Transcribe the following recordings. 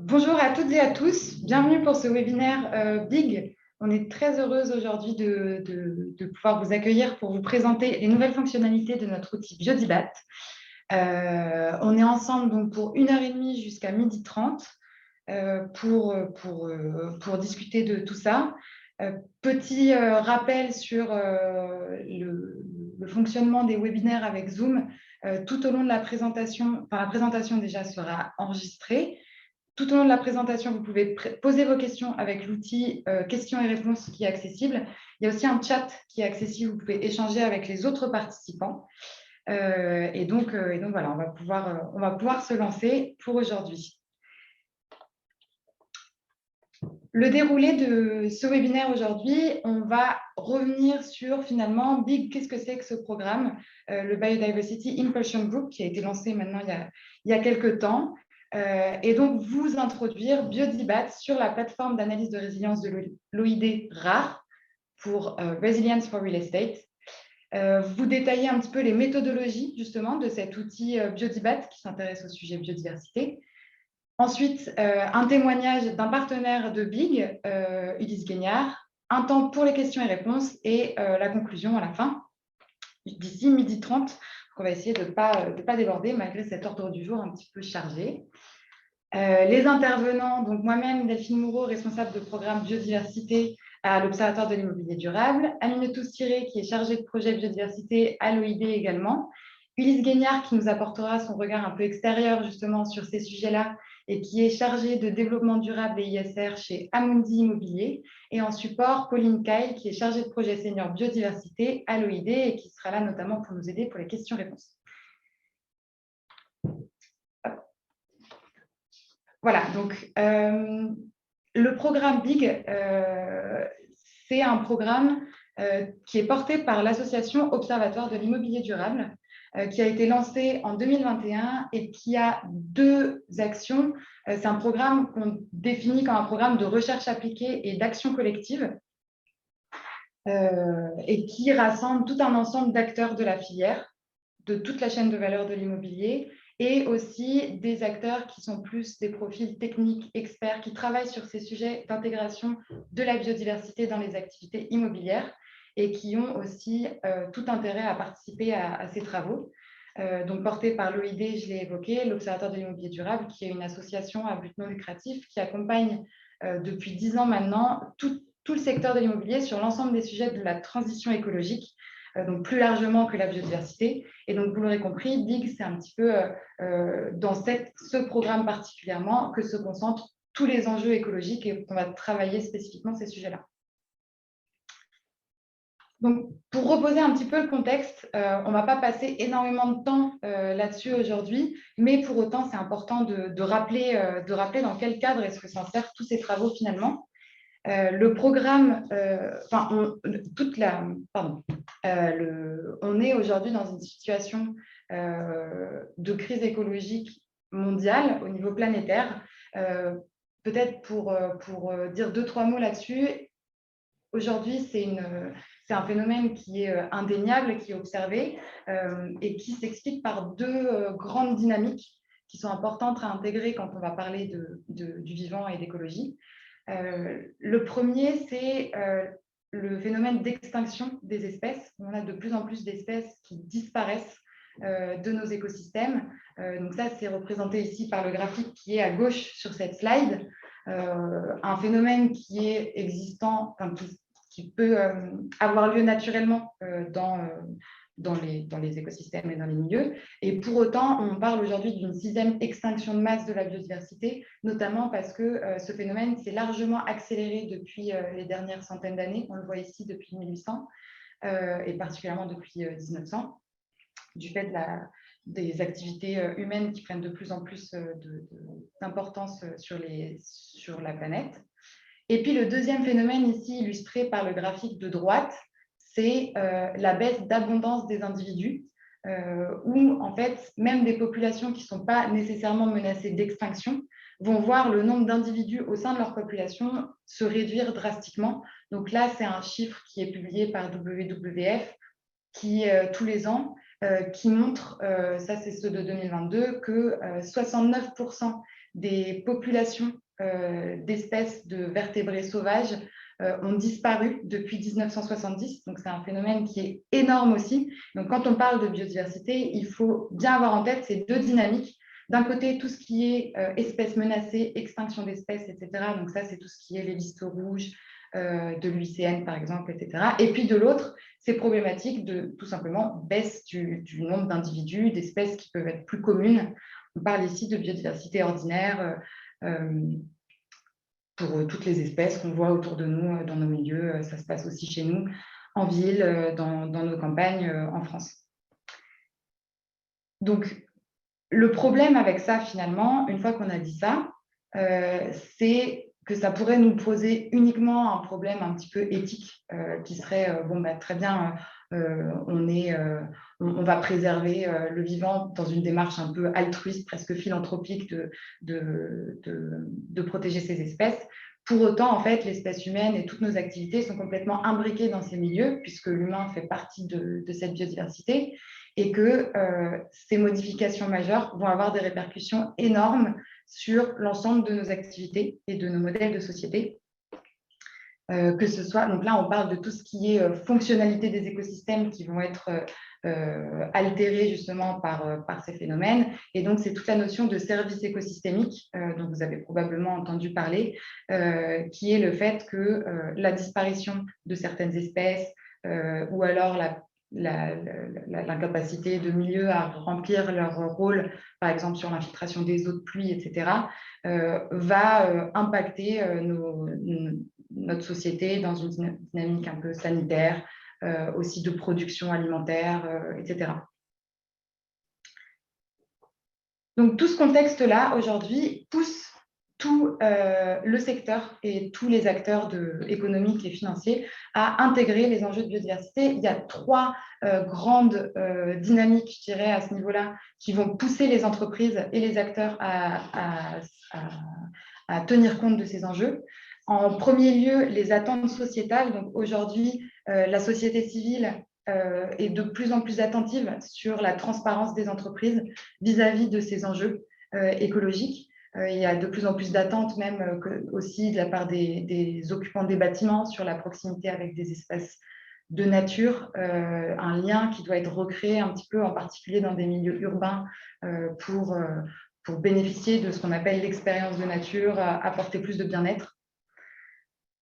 Bonjour à toutes et à tous, bienvenue pour ce webinaire Big. On est très heureuse aujourd'hui de pouvoir vous accueillir pour vous présenter les nouvelles fonctionnalités de notre outil Biodibat. On est ensemble donc pour 1h30 jusqu'à 12h30 pour discuter de tout ça. Petit rappel sur le fonctionnement des webinaires avec Zoom. Tout au long de la présentation, la présentation déjà sera enregistrée. Tout au long de la présentation, vous pouvez poser vos questions avec l'outil questions et réponses qui est accessible. Il y a aussi un chat qui est accessible, vous pouvez échanger avec les autres participants. Et donc voilà, on va pouvoir se lancer pour aujourd'hui. Le déroulé de ce webinaire aujourd'hui, on va revenir sur finalement Big, qu'est-ce que c'est que ce programme, le Biodiversity Impulsion Group qui a été lancé maintenant il y a quelques temps. Et donc vous introduire Biodibat sur la plateforme d'analyse de résilience de l'OID RAR pour Resilience for Real Estate. Vous détailler un petit peu les méthodologies justement de cet outil Biodibat qui s'intéresse au sujet biodiversité. Ensuite, un témoignage d'un partenaire de Big, Ulysse Guignard, un temps pour les questions et réponses et la conclusion à la fin, d'ici 12h30. On va essayer de ne pas déborder malgré cet ordre du jour un petit peu chargé. Les intervenants, donc moi-même, Delphine Moureau, responsable de programme biodiversité à l'Observatoire de l'immobilier durable, Aminetou Siré, qui est chargée de projet biodiversité à l'OID également, Ulysse Guignard, qui nous apportera son regard un peu extérieur justement sur ces sujets-là et qui est chargée de développement durable et ISR chez Amundi Immobilier, et en support, Pauline Kyle, qui est chargée de projet senior biodiversité à l'OID et qui sera là notamment pour nous aider pour les questions-réponses. Voilà, donc le programme Big, c'est un programme qui est porté par l'association Observatoire de l'immobilier durable, qui a été lancé en 2021 et qui a deux actions. C'est un programme qu'on définit comme un programme de recherche appliquée et d'action collective et qui rassemble tout un ensemble d'acteurs de la filière, de toute la chaîne de valeur de l'immobilier, et aussi des acteurs qui sont plus des profils techniques, experts, qui travaillent sur ces sujets d'intégration de la biodiversité dans les activités immobilières et qui ont aussi tout intérêt à participer à ces travaux. Donc porté par l'OID, je l'ai évoqué, l'Observatoire de l'immobilier durable, qui est une association à but non lucratif qui accompagne depuis 10 ans maintenant tout le secteur de l'immobilier sur l'ensemble des sujets de la transition écologique, donc plus largement que la biodiversité. Et donc, vous l'aurez compris, Big, c'est un petit peu dans ce programme particulièrement que se concentrent tous les enjeux écologiques et qu'on va travailler spécifiquement ces sujets-là. Donc, pour reposer un petit peu le contexte, on ne va pas passer énormément de temps là-dessus aujourd'hui, mais pour autant, c'est important de rappeler dans quel cadre est-ce que s'insèrent tous ces travaux finalement. Le programme, on est aujourd'hui dans une situation de crise écologique mondiale au niveau planétaire. Peut-être pour dire 2-3 mots là-dessus, aujourd'hui, c'est un phénomène qui est indéniable, qui est observé et qui s'explique par deux grandes dynamiques qui sont importantes à intégrer quand on va parler du vivant et d'écologie. Le premier, c'est le phénomène d'extinction des espèces. On a de plus en plus d'espèces qui disparaissent de nos écosystèmes. Donc ça, c'est représenté ici par le graphique qui est à gauche sur cette slide. Un phénomène qui est existant, qui peut avoir lieu naturellement dans les écosystèmes et dans les milieux. Et pour autant, on parle aujourd'hui d'une 6e extinction de masse de la biodiversité, notamment parce que ce phénomène s'est largement accéléré depuis les dernières centaines d'années. On le voit ici depuis 1800 et particulièrement depuis 1900, du fait des activités humaines qui prennent de plus en plus d'importance sur la planète. Et puis le deuxième phénomène ici illustré par le graphique de droite, c'est la baisse d'abondance des individus, où en fait même des populations qui ne sont pas nécessairement menacées d'extinction vont voir le nombre d'individus au sein de leur population se réduire drastiquement. Donc là, c'est un chiffre qui est publié par WWF qui, tous les ans, qui montre, ça c'est ceux de 2022, que 69% des populations d'espèces de vertébrés sauvages ont disparu depuis 1970. Donc, c'est un phénomène qui est énorme aussi. Donc, quand on parle de biodiversité, il faut bien avoir en tête ces deux dynamiques. D'un côté, tout ce qui est espèces menacées, extinction d'espèces, etc. Donc, ça, c'est tout ce qui est les listes rouges de l'UICN, par exemple, etc. Et puis, de l'autre, ces problématiques de, tout simplement, baisse du nombre d'individus, d'espèces qui peuvent être plus communes. On parle ici de biodiversité ordinaire pour toutes les espèces qu'on voit autour de nous dans nos milieux. Ça se passe aussi chez nous, en ville, dans nos campagnes en France. Donc, le problème avec ça, finalement, une fois qu'on a dit ça, c'est que ça pourrait nous poser uniquement un problème un petit peu éthique qui serait, bon, bah, très bien, on va préserver le vivant dans une démarche un peu altruiste, presque philanthropique de protéger ces espèces. Pour autant, en fait, l'espèce humaine et toutes nos activités sont complètement imbriquées dans ces milieux, puisque l'humain fait partie de cette biodiversité, et que ces modifications majeures vont avoir des répercussions énormes sur l'ensemble de nos activités et de nos modèles de société. Que ce soit, donc là, on parle de tout ce qui est fonctionnalité des écosystèmes qui vont être altérés justement par ces phénomènes. Et donc, c'est toute la notion de service écosystémique dont vous avez probablement entendu parler, qui est le fait que la disparition de certaines espèces ou alors l'incapacité de milieux à remplir leur rôle, par exemple sur l'infiltration des eaux de pluie, etc., va impacter notre société dans une dynamique un peu sanitaire, aussi de production alimentaire, etc. Donc, tout ce contexte-là, aujourd'hui, pousse tout le secteur et tous les acteurs économiques et financiers à intégrer les enjeux de biodiversité. Il y a trois grandes dynamiques, je dirais, à ce niveau-là, qui vont pousser les entreprises et les acteurs à tenir compte de ces enjeux. En premier lieu, les attentes sociétales. Donc, aujourd'hui, la société civile est de plus en plus attentive sur la transparence des entreprises vis-à-vis de ces enjeux écologiques. Il y a de plus en plus d'attentes même aussi de la part des occupants des bâtiments sur la proximité avec des espaces de nature, un lien qui doit être recréé un petit peu, en particulier dans des milieux urbains, pour bénéficier de ce qu'on appelle l'expérience de nature, apporter plus de bien-être.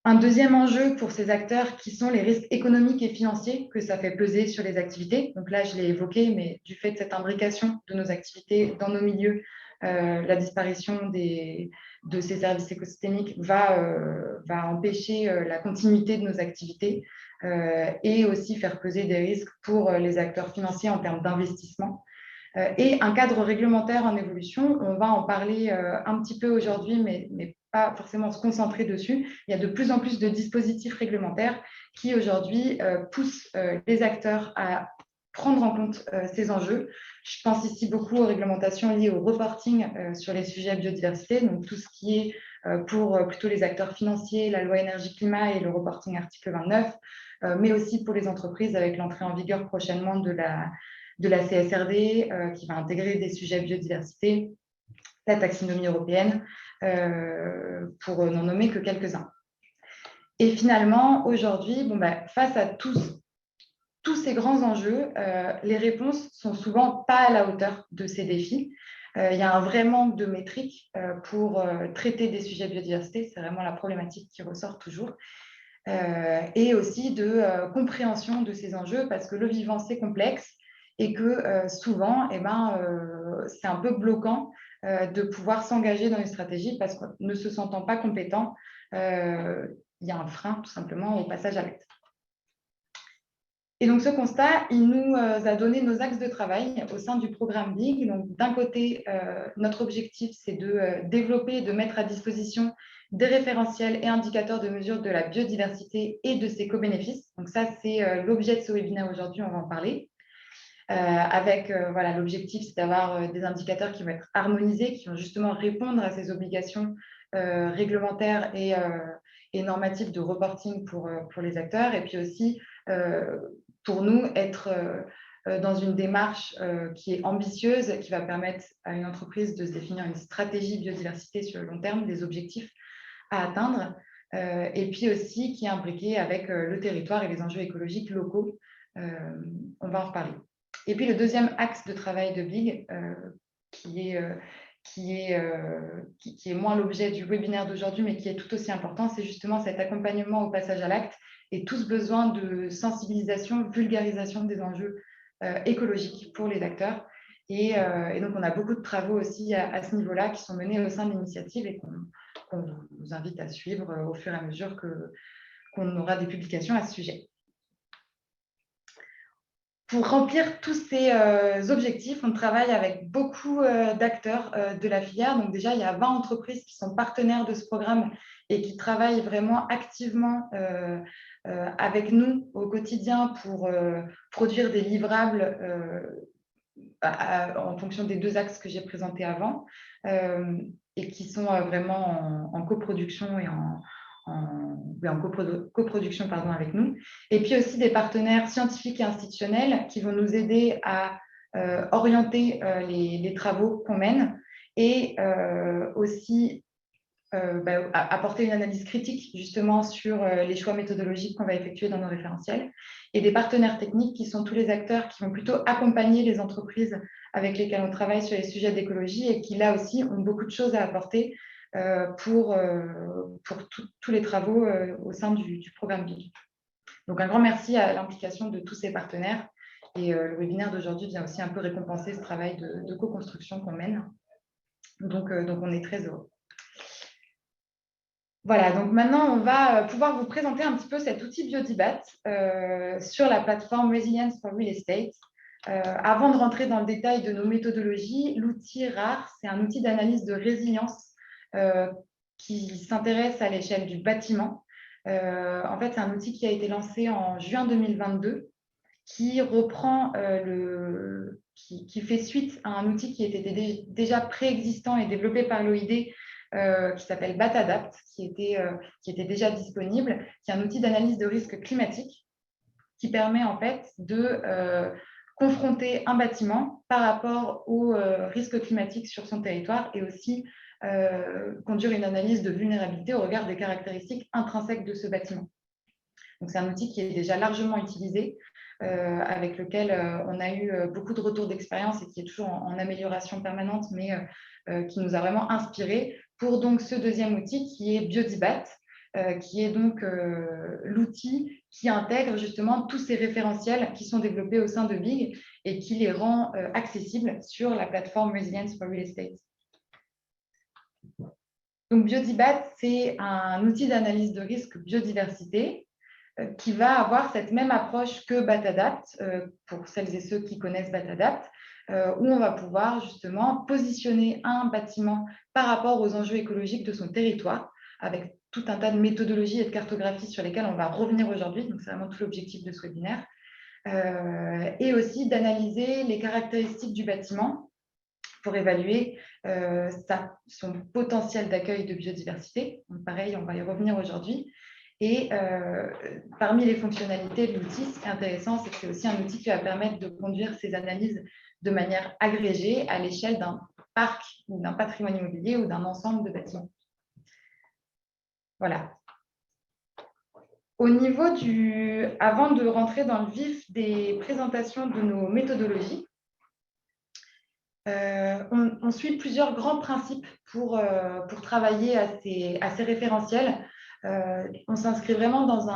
Un deuxième enjeu pour ces acteurs qui sont les risques économiques et financiers que ça fait peser sur les activités. Donc là, je l'ai évoqué, mais du fait de cette imbrication de nos activités dans nos milieux, la disparition de ces services écosystémiques va empêcher la continuité de nos activités et aussi faire peser des risques pour les acteurs financiers en termes d'investissement. Et un cadre réglementaire en évolution, on va en parler un petit peu aujourd'hui, mais pas forcément se concentrer dessus. Il y a de plus en plus de dispositifs réglementaires qui aujourd'hui poussent les acteurs à prendre en compte ces enjeux. Je pense ici beaucoup aux réglementations liées au reporting sur les sujets de biodiversité, donc tout ce qui est pour plutôt les acteurs financiers, la loi énergie-climat et le reporting article 29, mais aussi pour les entreprises avec l'entrée en vigueur prochainement de la CSRD qui va intégrer des sujets biodiversité, la taxonomie européenne, pour n'en nommer que quelques-uns. Et finalement, aujourd'hui, face à tous ces grands enjeux, les réponses sont souvent pas à la hauteur de ces défis. Il y a un vrai manque de métriques pour traiter des sujets de biodiversité, c'est vraiment la problématique qui ressort toujours. Et aussi de compréhension de ces enjeux, parce que le vivant, c'est complexe, et que souvent, c'est un peu bloquant de pouvoir s'engager dans une stratégie parce qu'on ne se sentant pas compétent, il y a un frein tout simplement au passage à l'acte. Et donc ce constat, il nous a donné nos axes de travail au sein du programme BIG. Donc d'un côté, notre objectif, c'est de développer et de mettre à disposition des référentiels et indicateurs de mesure de la biodiversité et de ses co-bénéfices. Donc ça, c'est l'objet de ce webinaire aujourd'hui, on va en parler. Avec l'objectif, c'est d'avoir des indicateurs qui vont être harmonisés, qui vont justement répondre à ces obligations réglementaires et normatives de reporting pour les acteurs, et puis aussi pour nous être dans une démarche qui est ambitieuse, qui va permettre à une entreprise de se définir une stratégie biodiversité sur le long terme, des objectifs à atteindre, et puis aussi qui est imbriquée avec le territoire et les enjeux écologiques locaux. On va en reparler. Et puis le deuxième axe de travail de BIG, qui est moins l'objet du webinaire d'aujourd'hui, mais qui est tout aussi important, c'est justement cet accompagnement au passage à l'acte et tout ce besoin de sensibilisation, vulgarisation des enjeux écologiques pour les acteurs. Et donc, on a beaucoup de travaux aussi à ce niveau-là qui sont menés au sein de l'initiative et qu'on vous invite à suivre au fur et à mesure qu'on aura des publications à ce sujet. Pour remplir tous ces objectifs, on travaille avec beaucoup d'acteurs de la filière. Donc déjà, il y a 20 entreprises qui sont partenaires de ce programme et qui travaillent vraiment activement avec nous au quotidien pour produire des livrables en fonction des deux axes que j'ai présentés avant et qui sont vraiment en coproduction et en coproduction avec nous. Et puis aussi des partenaires scientifiques et institutionnels qui vont nous aider à orienter les travaux qu'on mène et aussi apporter une analyse critique justement sur les choix méthodologiques qu'on va effectuer dans nos référentiels, et des partenaires techniques qui sont tous les acteurs qui vont plutôt accompagner les entreprises avec lesquelles on travaille sur les sujets d'écologie et qui là aussi ont beaucoup de choses à apporter pour tous les travaux au sein du programme BIG. Donc un grand merci à l'implication de tous ces partenaires, et le webinaire d'aujourd'hui vient aussi un peu récompenser ce travail de co-construction qu'on mène. Donc on est très heureux. Voilà, donc maintenant, on va pouvoir vous présenter un petit peu cet outil Biodibat sur la plateforme Resilience for Real Estate. Avant de rentrer dans le détail de nos méthodologies, l'outil RAR, c'est un outil d'analyse de résilience qui s'intéresse à l'échelle du bâtiment. En fait, c'est un outil qui a été lancé en juin 2022, qui reprend qui fait suite à un outil qui était déjà préexistant et développé par l'OID, qui s'appelle BATADAPT, qui était déjà disponible, qui est un outil d'analyse de risque climatique qui permet en fait de confronter un bâtiment par rapport aux risques climatiques sur son territoire et aussi conduire une analyse de vulnérabilité au regard des caractéristiques intrinsèques de ce bâtiment. Donc, c'est un outil qui est déjà largement utilisé, avec lequel on a eu beaucoup de retours d'expérience et qui est toujours en amélioration permanente, mais qui nous a vraiment inspiré pour donc ce deuxième outil qui est Biodibat, qui est donc l'outil qui intègre justement tous ces référentiels qui sont développés au sein de BIG et qui les rend accessibles sur la plateforme Resilience for Real Estate. Donc Biodibat, c'est un outil d'analyse de risque biodiversité qui va avoir cette même approche que BATADAPT, pour celles et ceux qui connaissent BATADAPT, où on va pouvoir justement positionner un bâtiment par rapport aux enjeux écologiques de son territoire, avec tout un tas de méthodologies et de cartographies sur lesquelles on va revenir aujourd'hui. Donc, c'est vraiment tout l'objectif de ce webinaire. Et aussi d'analyser les caractéristiques du bâtiment pour évaluer son potentiel d'accueil de biodiversité. Donc, pareil, on va y revenir aujourd'hui. Et parmi les fonctionnalités de l'outil, ce qui est intéressant, c'est que c'est aussi un outil qui va permettre de conduire ces analyses de manière agrégée à l'échelle d'un parc ou d'un patrimoine immobilier ou d'un ensemble de bâtiments. Voilà. Au niveau avant de rentrer dans le vif des présentations de nos méthodologies, on suit plusieurs grands principes pour travailler à ces référentiels. On s'inscrit vraiment dans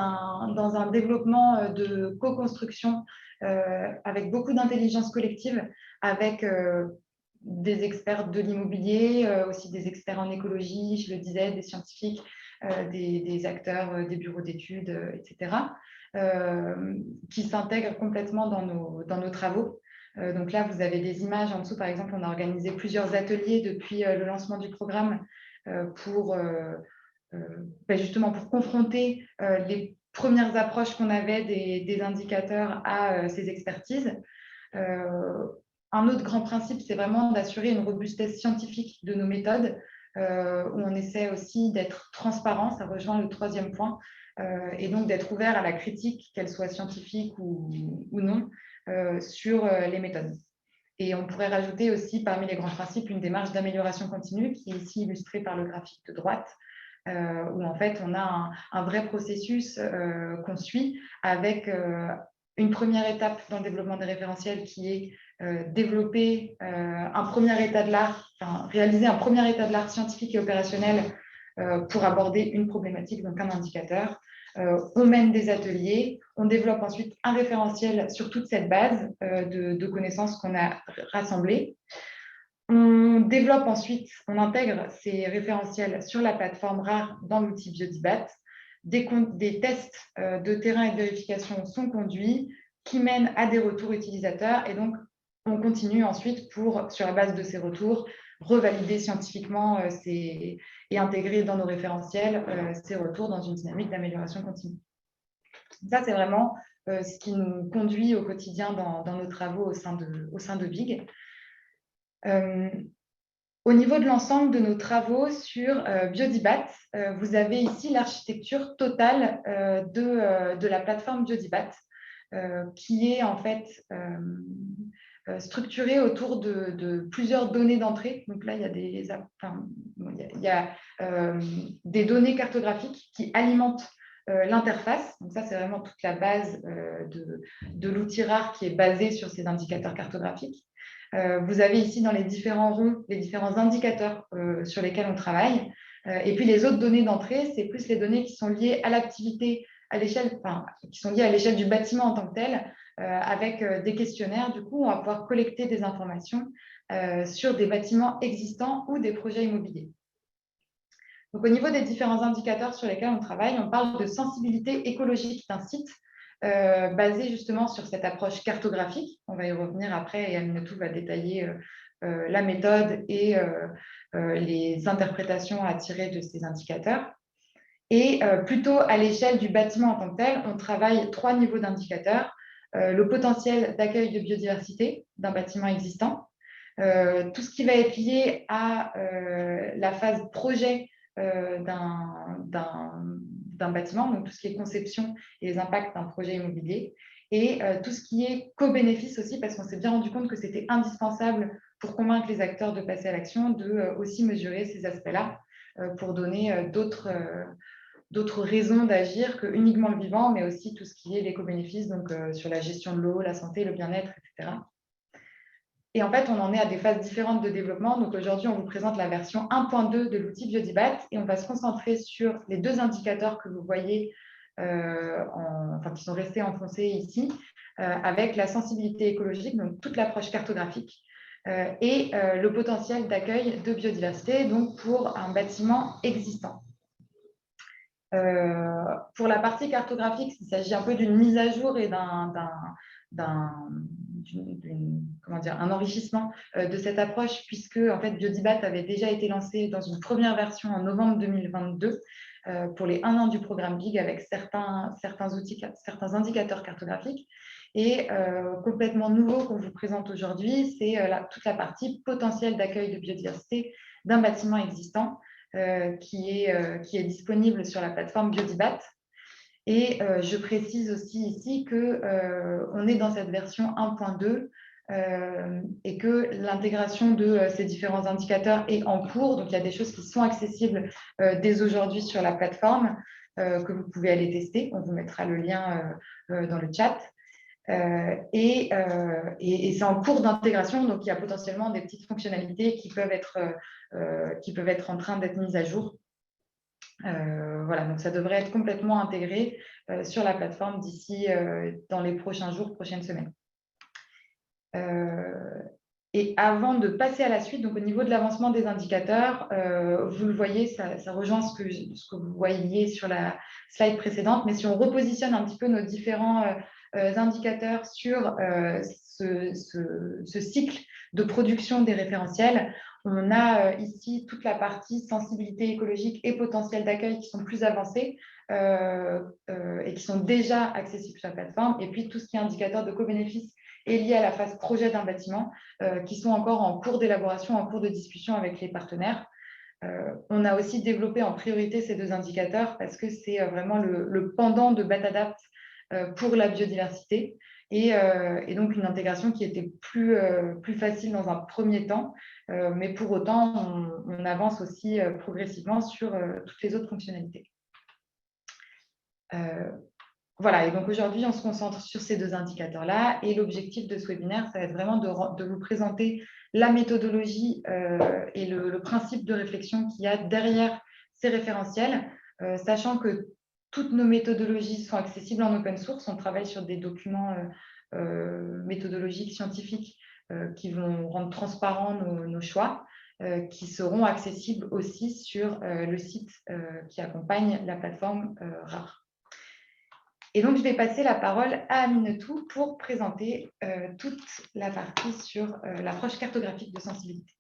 un développement de co-construction avec beaucoup d'intelligence collective, avec des experts de l'immobilier, aussi des experts en écologie, je le disais, des scientifiques, des acteurs, des bureaux d'études, etc., qui s'intègrent complètement dans nos travaux. Donc là, vous avez des images en dessous. Par exemple, on a organisé plusieurs ateliers depuis le lancement du programme justement pour confronter les premières approches qu'on avait des indicateurs à ces expertises. Un autre grand principe, c'est vraiment d'assurer une robustesse scientifique de nos méthodes, où on essaie aussi d'être transparent, ça rejoint le troisième point, et donc d'être ouvert à la critique, qu'elle soit scientifique ou non, sur les méthodes. Et on pourrait rajouter aussi parmi les grands principes une démarche d'amélioration continue qui est ici illustrée par le graphique de droite, où en fait on a un vrai processus qu'on suit avec une première étape dans le développement des référentiels qui est développer un premier état de l'art, enfin, réaliser un premier état de l'art scientifique et opérationnel pour aborder une problématique, donc un indicateur. On mène des ateliers, on développe ensuite un référentiel sur toute cette base de connaissances qu'on a rassemblées. On développe ensuite, on intègre ces référentiels sur la plateforme RAR dans l'outil Biodibat. Des tests de terrain et de vérification sont conduits qui mènent à des retours utilisateurs et donc on continue ensuite pour, sur la base de ces retours, revalider scientifiquement et intégrer dans nos référentiels ces retours dans une dynamique d'amélioration continue. Ça, c'est vraiment ce qui nous conduit au quotidien dans nos travaux au sein de BIG. Au niveau de l'ensemble de nos travaux sur Biodibat, vous avez ici l'architecture totale de la plateforme Biodibat, qui est en fait structurée autour de plusieurs données d'entrée. Donc là, il y a des données cartographiques qui alimentent l'interface. Donc ça, c'est vraiment toute la base de l'outil RAR qui est basé sur ces indicateurs cartographiques. Vous avez ici dans les différents ronds les différents indicateurs sur lesquels on travaille. Et puis les autres données d'entrée, c'est plus les données qui sont liées à l'activité à l'échelle, qui sont liées à l'échelle du bâtiment en tant que tel, avec des questionnaires. Du coup, on va pouvoir collecter des informations sur des bâtiments existants ou des projets immobiliers. Donc, au niveau des différents indicateurs sur lesquels on travaille, on parle de sensibilité écologique d'un site basé justement sur cette approche cartographique. On va y revenir après et Aminatou va détailler la méthode et les interprétations à tirer de ces indicateurs. Et plutôt à l'échelle du bâtiment en tant que tel, on travaille 3 niveaux d'indicateurs. Le potentiel d'accueil de biodiversité d'un bâtiment existant, tout ce qui va être lié à la phase projet d'un bâtiment, donc tout ce qui est conception et les impacts d'un projet immobilier, et tout ce qui est co-bénéfice aussi, parce qu'on s'est bien rendu compte que c'était indispensable pour convaincre les acteurs de passer à l'action, de aussi mesurer ces aspects-là pour donner d'autres raisons d'agir que uniquement le vivant, mais aussi tout ce qui est l'éco-bénéfice, donc sur la gestion de l'eau, la santé, le bien-être, etc. Et en fait, on en est à des phases différentes de développement. Donc aujourd'hui, on vous présente la version 1.2 de l'outil Biodibat et on va se concentrer sur les 2 indicateurs que vous voyez, qui sont restés enfoncés ici, avec la sensibilité écologique, donc toute l'approche cartographique, et le potentiel d'accueil de biodiversité, donc pour un bâtiment existant. Pour la partie cartographique, il s'agit un peu d'une mise à jour et un enrichissement de cette approche, puisque en fait, Biodibat avait déjà été lancé dans une première version en novembre 2022 pour les 1 an du programme BIG avec certains indicateurs cartographiques. Et complètement nouveau qu'on vous présente aujourd'hui, c'est toute la partie potentiel d'accueil de biodiversité d'un bâtiment existant qui est disponible sur la plateforme Biodibat. Et je précise aussi ici qu'on est dans cette version 1.2 et que l'intégration de ces différents indicateurs est en cours. Donc, il y a des choses qui sont accessibles dès aujourd'hui sur la plateforme que vous pouvez aller tester. On vous mettra le lien dans le chat. Et c'est en cours d'intégration, donc il y a potentiellement des petites fonctionnalités qui peuvent être en train d'être mises à jour. Voilà, donc ça devrait être complètement intégré sur la plateforme d'ici dans les prochains jours, prochaines semaines. Et avant de passer à la suite, donc au niveau de l'avancement des indicateurs, vous le voyez, ça rejoint ce que vous voyez sur la slide précédente, mais si on repositionne un petit peu nos différents indicateurs sur ce cycle de production des référentiels, on a ici toute la partie sensibilité écologique et potentiel d'accueil qui sont plus avancés et qui sont déjà accessibles sur la plateforme, et puis tout ce qui est indicateur de co-bénéfice est lié à la phase projet d'un bâtiment qui sont encore en cours d'élaboration, en cours de discussion avec les partenaires. On a aussi développé en priorité ces 2 indicateurs parce que c'est vraiment le pendant de BATADAPT pour la biodiversité et donc une intégration qui était plus facile dans un premier temps, mais pour autant, on avance aussi progressivement sur toutes les autres fonctionnalités. Voilà, et donc aujourd'hui, on se concentre sur ces deux indicateurs-là, et l'objectif de ce webinaire, ça va être vraiment de vous présenter la méthodologie et le principe de réflexion qu'il y a derrière ces référentiels, sachant que toutes nos méthodologies sont accessibles en open source. On travaille sur des documents méthodologiques scientifiques qui vont rendre transparents nos choix, qui seront accessibles aussi sur le site qui accompagne la plateforme RAR. Et donc, je vais passer la parole à Aminetou pour présenter toute la partie sur l'approche cartographique de sensibilité.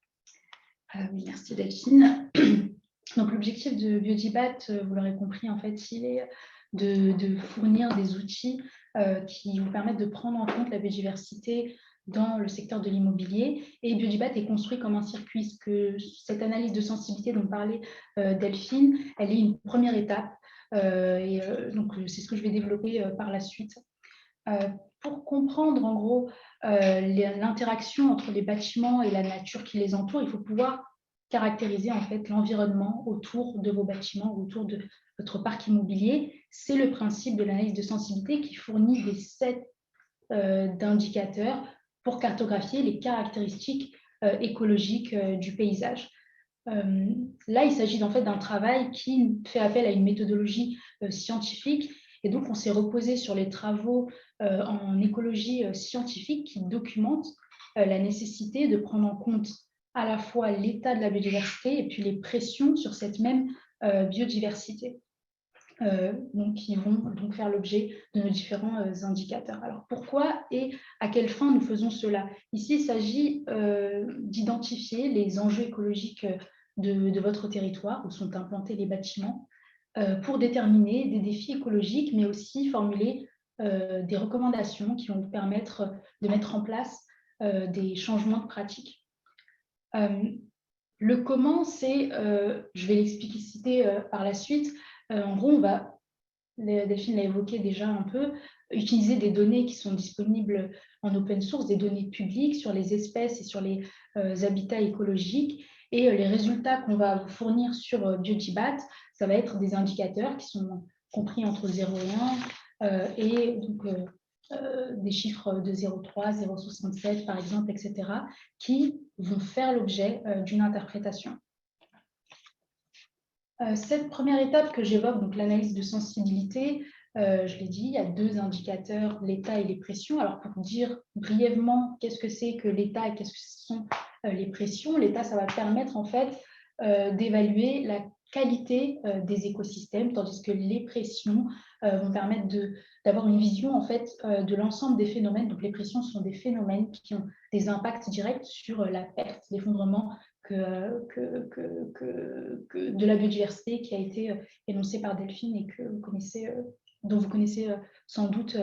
Oui, merci Delphine. Donc, l'objectif de Biodibat, vous l'aurez compris, en fait, il est de fournir des outils qui vous permettent de prendre en compte la biodiversité dans le secteur de l'immobilier. Et Biodibat est construit comme un circuit, parce que cette analyse de sensibilité dont parlait Delphine, elle est une première étape. Donc, c'est ce que je vais développer par la suite. Pour comprendre, en gros, l'interaction entre les bâtiments et la nature qui les entoure, il faut pouvoir caractériser en fait l'environnement autour de vos bâtiments, autour de votre parc immobilier. C'est le principe de l'analyse de sensibilité qui fournit des sets d'indicateurs pour cartographier les caractéristiques écologiques du paysage. Là, il s'agit en fait d'un travail qui fait appel à une méthodologie scientifique, et donc on s'est reposé sur les travaux en écologie scientifique qui documentent la nécessité de prendre en compte à la fois l'état de la biodiversité et puis les pressions sur cette même biodiversité. Donc, qui vont donc faire l'objet de nos différents indicateurs. Alors, pourquoi et à quelle fin nous faisons cela? Ici, il s'agit d'identifier les enjeux écologiques de votre territoire, où sont implantés les bâtiments, pour déterminer des défis écologiques, mais aussi formuler des recommandations qui vont vous permettre de mettre en place des changements de pratiques. Le comment, c'est, je vais l'expliciter par la suite. En gros, Delphine l'a évoqué déjà un peu, utiliser des données qui sont disponibles en open source, des données publiques sur les espèces et sur les habitats écologiques. Et les résultats qu'on va vous fournir sur Biodibat, ça va être des indicateurs qui sont compris entre 0 et 1, et donc des chiffres de 0,3, 0,67 par exemple, etc., qui vont faire l'objet d'une interprétation. Cette première étape que j'évoque, donc l'analyse de sensibilité, je l'ai dit, il y a deux indicateurs, l'état et les pressions. Alors, pour dire brièvement qu'est-ce que c'est que l'état et qu'est-ce que sont les pressions, l'état, ça va permettre en fait d'évaluer la qualité des écosystèmes, tandis que les pressions vont permettre d'avoir une vision en fait de l'ensemble des phénomènes. Donc, les pressions sont des phénomènes qui ont des impacts directs sur la perte, l'effondrement de la biodiversité qui a été énoncée par Delphine et que vous connaissez, dont vous connaissez sans doute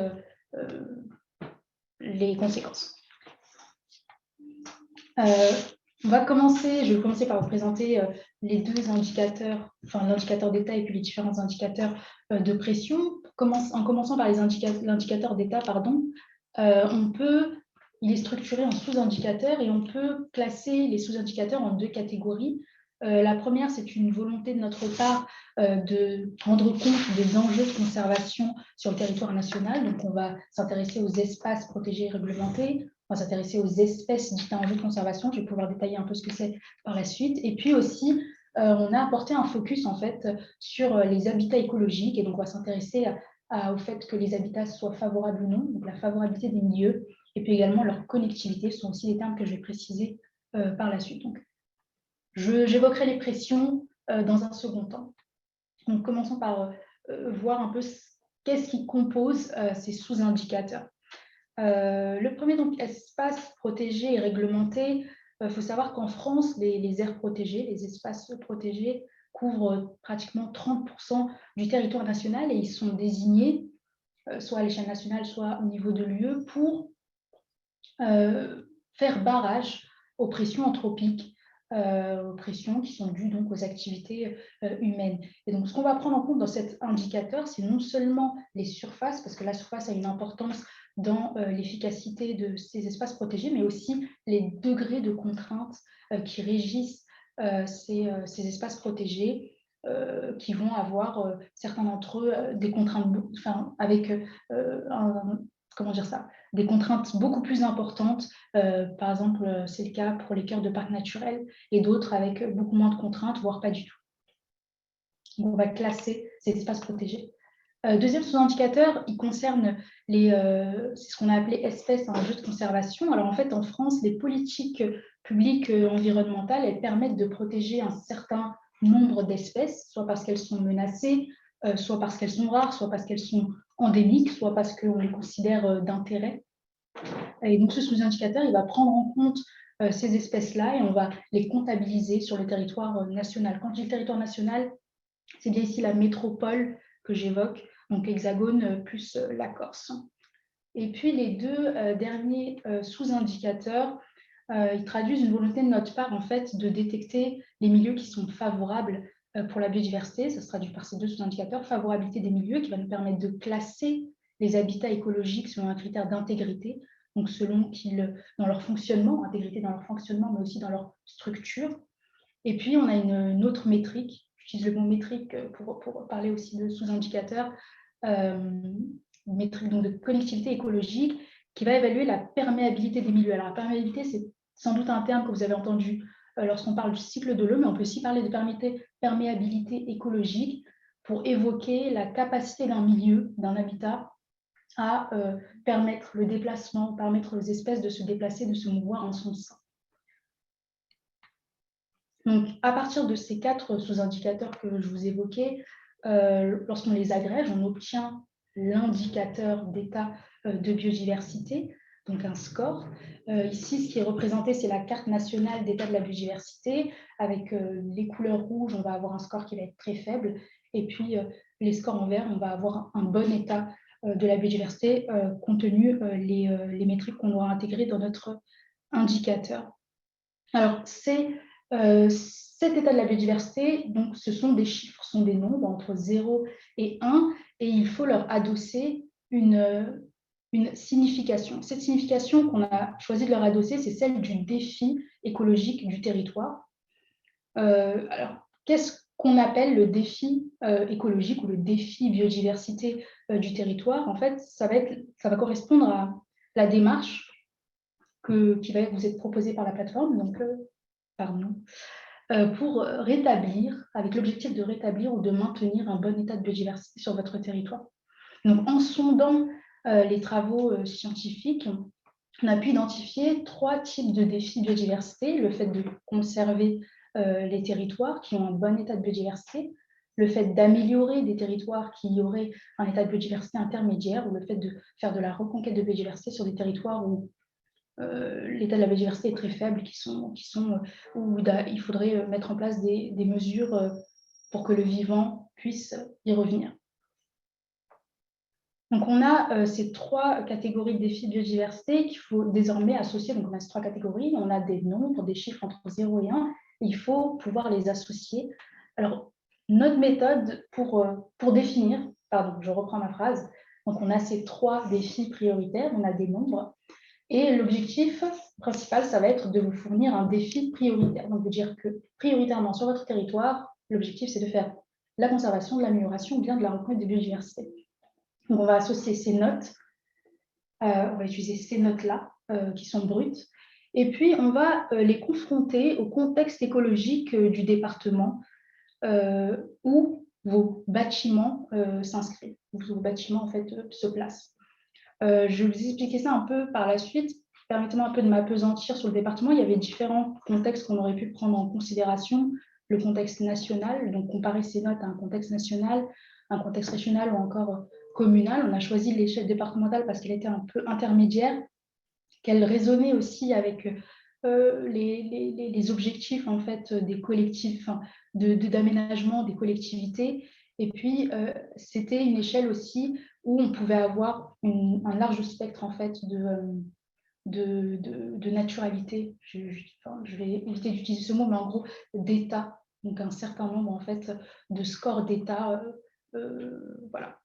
les conséquences. Je vais commencer par vous présenter les deux indicateurs, enfin l'indicateur d'état et puis les différents indicateurs de pression. En commençant par l'indicateur d'état, il est structuré en sous-indicateurs et on peut classer les sous-indicateurs en deux catégories. La première, c'est une volonté de notre part de rendre compte des enjeux de conservation sur le territoire national. Donc, on va s'intéresser aux espaces protégés et réglementés, on va s'intéresser aux espèces dites à enjeu de conservation. Je vais pouvoir détailler un peu ce que c'est par la suite. Et puis aussi, on a apporté un focus en fait sur les habitats écologiques. Et donc, on va s'intéresser au fait que les habitats soient favorables ou non, donc la favorabilité des milieux, et puis également leur connectivité. Ce sont aussi des termes que je vais préciser par la suite. Donc, j'évoquerai les pressions dans un second temps. Donc, commençons par voir un peu qu'est-ce qui compose ces sous-indicateurs. Le premier, donc, espace protégé et réglementé. Il faut savoir qu'en France, les aires protégées, les espaces protégés couvrent pratiquement 30% du territoire national et ils sont désignés soit à l'échelle nationale, soit au niveau de l'UE pour faire barrage aux pressions anthropiques pressions qui sont dues donc aux activités humaines. Et donc, ce qu'on va prendre en compte dans cet indicateur, c'est non seulement les surfaces, parce que la surface a une importance dans l'efficacité de ces espaces protégés, mais aussi les degrés de contrainte qui régissent ces espaces protégés, qui vont avoir, certains d'entre eux, des contraintes, avec comment dire ça, des contraintes beaucoup plus importantes. Par exemple, c'est le cas pour les cœurs de parcs naturels, et d'autres avec beaucoup moins de contraintes, voire pas du tout. Donc, on va classer ces espaces protégés. Deuxième sous-indicateur, il concerne c'est ce qu'on a appelé espèces en jeu de conservation. Alors en fait, en France, les politiques publiques environnementales, elles permettent de protéger un certain nombre d'espèces, soit parce qu'elles sont menacées, soit parce qu'elles sont rares, soit parce qu'elles sont endémiques, soit parce qu'on les considère d'intérêt. Et donc ce sous-indicateur, il va prendre en compte ces espèces-là et on va les comptabiliser sur le territoire national. Quand je dis le territoire national, c'est bien ici la métropole que j'évoque, donc Hexagone plus la Corse. Et puis les deux derniers sous-indicateurs, ils traduisent une volonté de notre part en fait de détecter les milieux qui sont favorables pour la biodiversité. Ça se traduit par ces deux sous-indicateurs: favorabilité des milieux, qui va nous permettre de classer les habitats écologiques selon un critère d'intégrité, donc selon dans leur fonctionnement, intégrité dans leur fonctionnement, mais aussi dans leur structure. Et puis on a une autre métrique, j'utilise le mot métrique pour parler aussi de sous-indicateurs, une métrique donc de connectivité écologique, qui va évaluer la perméabilité des milieux. Alors la perméabilité, c'est sans doute un terme que vous avez entendu lorsqu'on parle du cycle de l'eau, mais on peut aussi parler de perméabilité écologique pour évoquer la capacité d'un milieu, d'un habitat, à permettre le déplacement, permettre aux espèces de se déplacer, de se mouvoir en son sein. Donc, à partir de ces 4 sous-indicateurs que je vous évoquais, lorsqu'on les agrège, on obtient l'indicateur d'état de biodiversité, donc un score. Ici, ce qui est représenté, c'est la carte nationale d'état de la biodiversité. Avec les couleurs rouges, on va avoir un score qui va être très faible. Et puis, les scores en vert, on va avoir un bon état de la biodiversité, compte tenu les métriques qu'on aura intégrées dans notre indicateur. Alors, cet état de la biodiversité, donc, ce sont des chiffres, sont des nombres entre 0 et 1, et il faut leur adosser une signification. Cette signification qu'on a choisi de leur adosser, c'est celle du défi écologique du territoire. Alors, qu'est-ce qu'on appelle le défi écologique ou le défi biodiversité du territoire? En fait, ça va correspondre à la démarche qui va vous être proposée par la plateforme, donc par nous, pour rétablir, avec l'objectif de rétablir ou de maintenir un bon état de biodiversité sur votre territoire. Donc, en sondant les travaux scientifiques, on a pu identifier 3 types de défis biodiversité: le fait de conserver les territoires qui ont un bon état de biodiversité, le fait d'améliorer des territoires qui auraient un état de biodiversité intermédiaire, ou le fait de faire de la reconquête de biodiversité sur des territoires où l'état de la biodiversité est très faible, où il faudrait mettre en place des mesures pour que le vivant puisse y revenir. Donc, on a ces 3 catégories de défis de biodiversité qu'il faut désormais associer. Donc, on a ces 3 catégories, on a des nombres, des chiffres entre 0 et 1, et il faut pouvoir les associer. Alors, notre méthode pour définir, pardon, je reprends ma phrase, donc on a ces 3 défis prioritaires, on a des nombres, et l'objectif principal, ça va être de vous fournir un défi prioritaire. Donc, de dire que prioritairement sur votre territoire, l'objectif, c'est de faire la conservation, de l'amélioration ou bien de la reconquête de biodiversité. Donc, on va associer ces notes, on va utiliser ces notes-là, qui sont brutes, et puis on va les confronter au contexte écologique du département où vos bâtiments s'inscrivent, où vos bâtiments en fait se placent. Je vais vous expliquer ça un peu par la suite. Permettez-moi un peu de m'appesantir sur le département. Il y avait différents contextes qu'on aurait pu prendre en considération. Le contexte national, donc comparer ces notes à un contexte national, un contexte régional ou encore communal. On a choisi l'échelle départementale parce qu'elle était un peu intermédiaire, qu'elle résonnait aussi avec les objectifs en fait, des collectifs, d'aménagement des collectivités. Et puis, c'était une échelle aussi où on pouvait avoir un large spectre en fait, de naturalité. Je vais éviter d'utiliser ce mot, mais en gros, d'état. Donc, un certain nombre, en fait, de scores d'état. Voilà.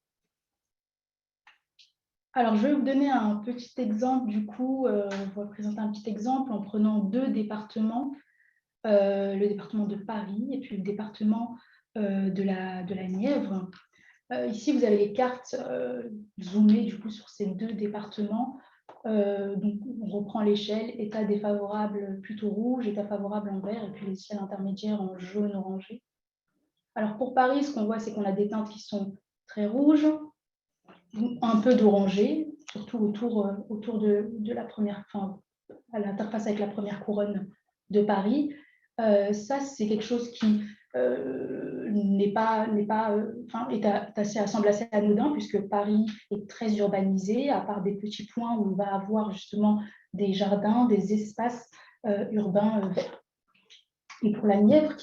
Alors, je vais vous donner un petit exemple, du coup, on va présenter un petit exemple en prenant deux départements, le département de Paris et puis le département de la Nièvre. Ici, vous avez les cartes zoomées, du coup, sur ces deux départements. Donc, on reprend l'échelle, état défavorable plutôt rouge, état favorable en vert, et puis les ciels intermédiaires en jaune orangé. Alors, pour Paris, ce qu'on voit, c'est qu'on a des teintes qui sont très rouges, un peu d'orangé, surtout autour de la première, enfin, à l'interface avec la première couronne de Paris. Ça, c'est quelque chose qui semble assez anodin, puisque Paris est très urbanisé, à part des petits points où on va avoir justement des jardins, des espaces urbains verts. Et pour la Nièvre,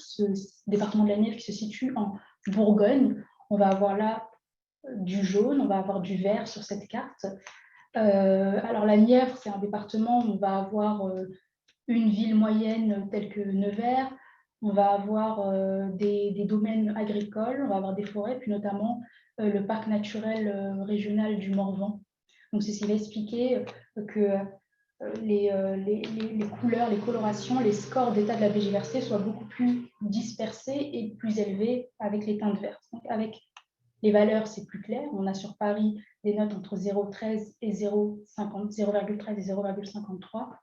département de la Nièvre qui se situe en Bourgogne, on va avoir là du jaune, on va avoir du vert sur cette carte. Alors la Nièvre, c'est un département où on va avoir une ville moyenne telle que Nevers, on va avoir des domaines agricoles, on va avoir des forêts, puis notamment le parc naturel régional du Morvan. Donc c'est ce qui va expliquer que les couleurs, les colorations, les scores d'état de la biodiversité soient beaucoup plus dispersés et plus élevés avec les teintes vertes. Donc avec les valeurs, c'est plus clair. On a sur Paris des notes entre 0,13 et 0,13 et 0,53.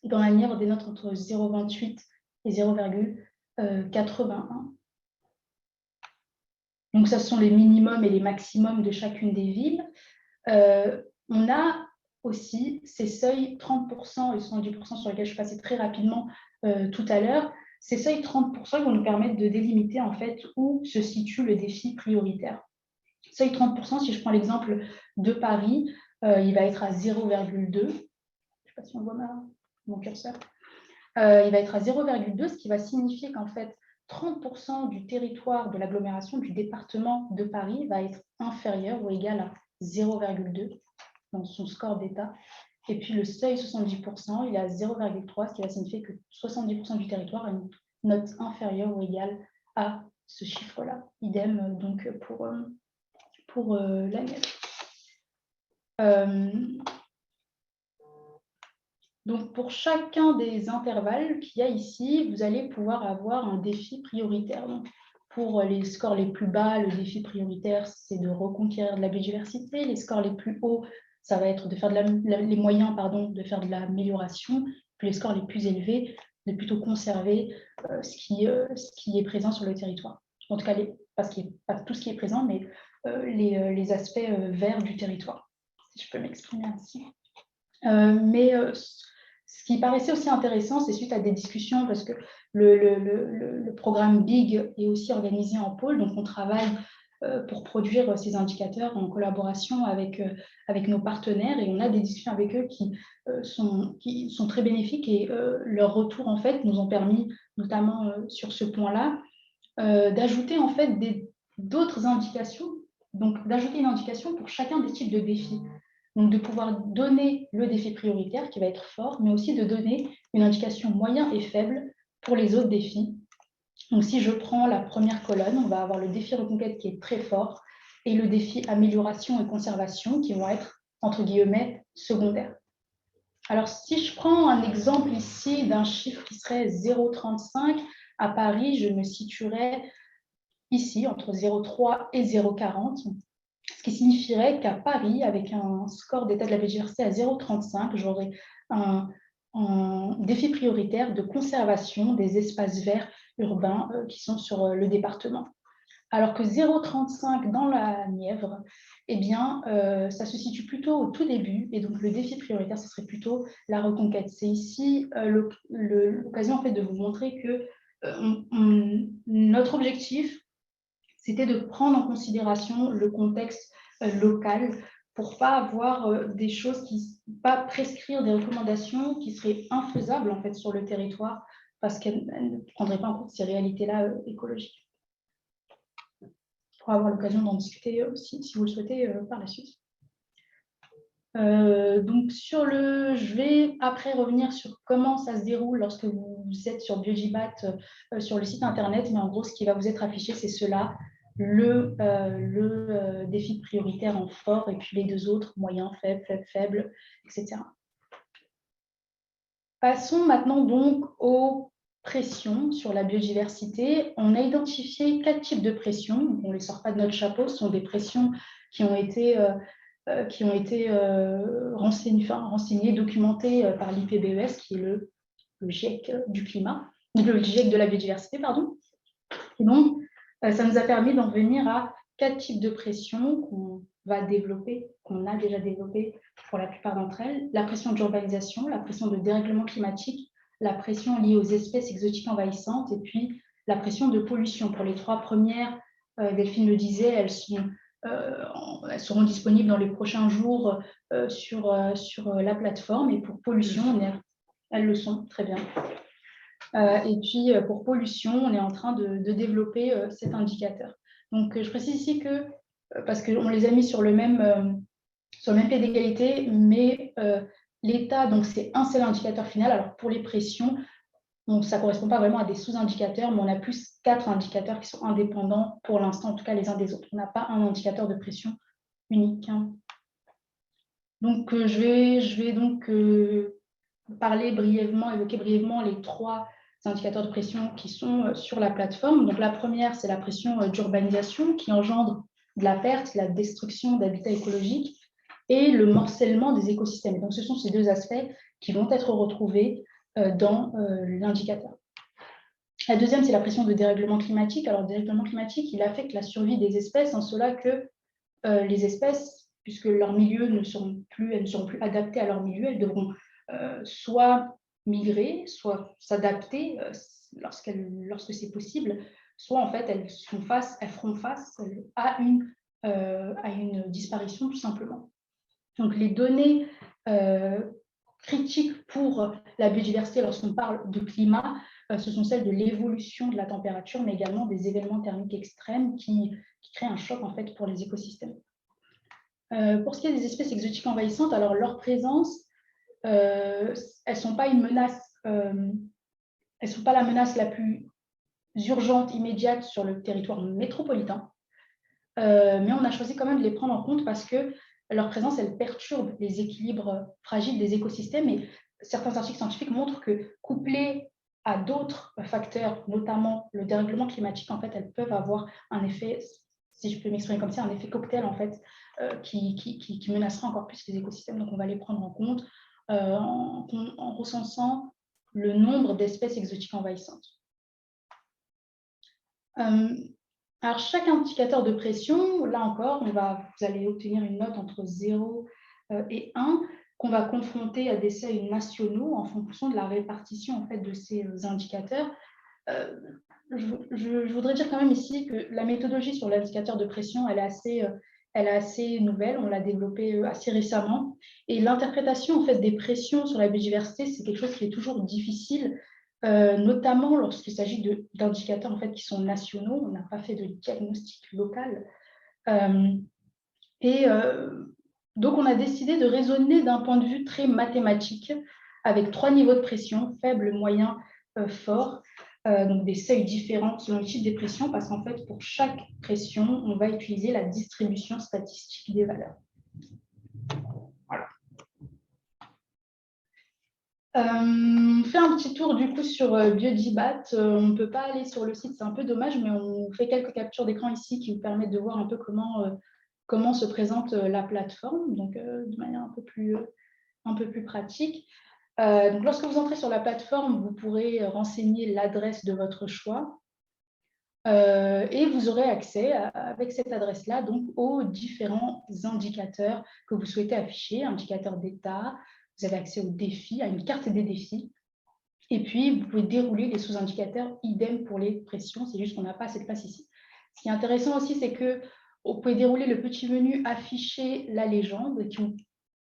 Dans la Nièvre, des notes entre 0,28 et 0,81. Donc, ce sont les minimums et les maximums de chacune des villes. On a aussi ces seuils 30% et 70% sur lesquels je passais très rapidement tout à l'heure. Ces seuils 30% vont nous permettre de délimiter en fait où se situe le défi prioritaire. Seuil 30%, si je prends l'exemple de Paris, il va être à 0,2. Je ne sais pas si on voit mon curseur. Il va être à 0,2, ce qui va signifier qu'en fait, 30% du territoire de l'agglomération du département de Paris va être inférieur ou égal à 0,2 dans son score d'état. Et puis le seuil 70%, il est à 0,3, ce qui va signifier que 70% du territoire a une note inférieure ou égale à ce chiffre-là. Idem donc pour la Nièvre. Donc, pour chacun des intervalles qu'il y a ici, vous allez pouvoir avoir un défi prioritaire. Donc, pour les scores les plus bas, le défi prioritaire, c'est de reconquérir de la biodiversité. Les scores les plus hauts, ça va être de faire les moyens, de faire de l'amélioration. Puis les scores les plus élevés, de plutôt conserver ce qui est présent sur le territoire. En tout cas, pas tout ce qui est présent, mais les aspects verts du territoire, si je peux m'exprimer ainsi. Ce qui paraissait aussi intéressant, c'est suite à des discussions, parce que le programme BIG est aussi organisé en pôle, donc on travaille pour produire ces indicateurs en collaboration avec nos partenaires, et on a des discussions avec eux qui sont très bénéfiques, et leurs retours en fait nous ont permis, notamment sur ce point-là, d'ajouter en fait d'autres indications, donc d'ajouter une indication pour chacun des types de défis. Donc, de pouvoir donner le défi prioritaire qui va être fort, mais aussi de donner une indication moyen et faible pour les autres défis. Donc, si je prends la première colonne, on va avoir le défi reconquête qui est très fort et le défi amélioration et conservation qui vont être, entre guillemets, secondaires. Alors, si je prends un exemple ici d'un chiffre qui serait 0,35, à Paris, je me situerais ici entre 0,3 et 0,40. Ce qui signifierait qu'à Paris, avec un score d'état de la biodiversité à 0,35, j'aurais un défi prioritaire de conservation des espaces verts urbains qui sont sur le département. Alors que 0,35 dans la Nièvre, eh bien, ça se situe plutôt au tout début, et donc le défi prioritaire, ce serait plutôt la reconquête. C'est ici l'occasion en fait, de vous montrer que notre objectif, c'était de prendre en considération le contexte local pour ne pas avoir des choses pas prescrire des recommandations qui seraient infaisables en fait sur le territoire parce qu'elles ne prendraient pas en compte ces réalités-là écologiques. On pourra avoir l'occasion d'en discuter aussi si vous le souhaitez par la suite. Donc, je vais après revenir sur comment ça se déroule lorsque vous êtes sur Biogibat sur le site internet, mais en gros, ce qui va vous être affiché, c'est cela, le défi prioritaire en fort et puis les deux autres, moyen, faible, faible, faible, etc. Passons maintenant donc aux pressions sur la biodiversité. On a identifié 4 types de pressions. On ne les sort pas de notre chapeau, ce sont des pressions qui ont été renseignées, documentées par l'IPBES, qui est le GIEC du climat, le GIEC de la biodiversité, pardon. Et donc, ça nous a permis d'en venir à 4 types de pressions qu'on va développer, qu'on a déjà développées pour la plupart d'entre elles. La pression d'urbanisation, la pression de dérèglement climatique, la pression liée aux espèces exotiques envahissantes et puis la pression de pollution. Pour les 3 premières, Delphine le disait, elles seront disponibles dans les prochains jours sur la plateforme. Et pour pollution, elles le sont, très bien. Et puis, pour pollution, on est en train de développer cet indicateur. Donc, je précise ici que, parce qu'on les a mis sur le même pied d'égalité, mais l'état, donc c'est un seul indicateur final. Alors, pour les pressions, ça ne correspond pas vraiment à des sous-indicateurs, mais on a plus 4 indicateurs qui sont indépendants pour l'instant, en tout cas les uns des autres. On n'a pas un indicateur de pression unique. Donc, je vais donc évoquer brièvement les 3 indicateurs de pression qui sont sur la plateforme. Donc, la première, c'est la pression d'urbanisation qui engendre de la perte, de la destruction d'habitats écologiques et le morcellement des écosystèmes. Et donc, ce sont ces 2 aspects qui vont être retrouvés dans l'indicateur. La deuxième, c'est la pression de dérèglement climatique. Alors, le dérèglement climatique, il affecte la survie des espèces en cela que les espèces, puisque leur milieu elles ne seront plus adaptées à leur milieu, elles devront soit migrer, soit s'adapter lorsque c'est possible, soit en fait elles feront face à une disparition tout simplement. Donc les données critiques pour la biodiversité lorsqu'on parle de climat, ce sont celles de l'évolution de la température, mais également des événements thermiques extrêmes qui créent un choc en fait pour les écosystèmes. Pour ce qui est des espèces exotiques envahissantes, alors leur présence, elles ne sont pas une menace, elles ne sont pas la menace la plus urgente, immédiate sur le territoire métropolitain, mais on a choisi quand même de les prendre en compte parce que leur présence, elle perturbe les équilibres fragiles des écosystèmes et certains articles scientifiques montrent que couplées à d'autres facteurs, notamment le dérèglement climatique, en fait, elles peuvent avoir un effet, si je peux m'exprimer comme ça, un effet cocktail en fait, qui menacera encore plus les écosystèmes. Donc, on va les prendre en compte en recensant le nombre d'espèces exotiques envahissantes. Alors, chaque indicateur de pression, là encore, vous allez obtenir une note entre 0 et 1 qu'on va confronter à des seuils nationaux en fonction de la répartition en fait, de ces indicateurs. Je voudrais dire quand même ici que la méthodologie sur l'indicateur de pression, elle est assez nouvelle, on l'a développée assez récemment. Et l'interprétation en fait, des pressions sur la biodiversité, c'est quelque chose qui est toujours difficile, notamment lorsqu'il s'agit d'indicateurs en fait, qui sont nationaux. On n'a pas fait de diagnostic local. Donc, on a décidé de raisonner d'un point de vue très mathématique avec 3 niveaux de pression, faible, moyen, fort. Donc des seuils différents selon le type des pressions, parce qu'en fait, pour chaque pression, on va utiliser la distribution statistique des valeurs. Voilà. On fait un petit tour du coup sur Biogibat. On ne peut pas aller sur le site, c'est un peu dommage, mais on fait quelques captures d'écran ici qui vous permettent de voir un peu comment se présente la plateforme, donc de manière un peu plus pratique. Donc, lorsque vous entrez sur la plateforme, vous pourrez renseigner l'adresse de votre choix et vous aurez accès avec cette adresse-là donc aux différents indicateurs que vous souhaitez afficher, indicateurs d'état, vous avez accès aux défis, à une carte des défis, et puis vous pouvez dérouler les sous-indicateurs, idem pour les pressions, c'est juste qu'on n'a pas cette place ici. Ce qui est intéressant aussi, c'est que vous pouvez dérouler le petit menu afficher la légende qui vous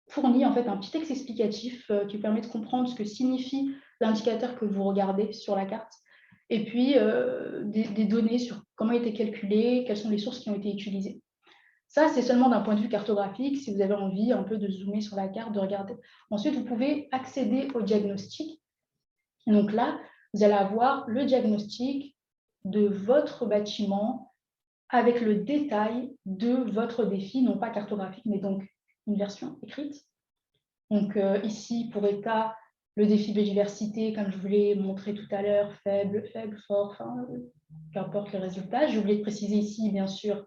fournit en fait un petit texte explicatif qui permet de comprendre ce que signifie l'indicateur que vous regardez sur la carte et puis des données sur comment il a été calculé, quelles sont les sources qui ont été utilisées. Ça, c'est seulement d'un point de vue cartographique, si vous avez envie un peu de zoomer sur la carte, de regarder. Ensuite, vous pouvez accéder au diagnostic. Donc là, vous allez avoir le diagnostic de votre bâtiment avec le détail de votre défi, non pas cartographique, mais donc une version écrite. Donc ici, pour état, le défi biodiversité, comme je vous l'ai montré tout à l'heure, faible, faible, fort, enfin, peu importe les résultats. J'ai oublié de préciser ici, bien sûr,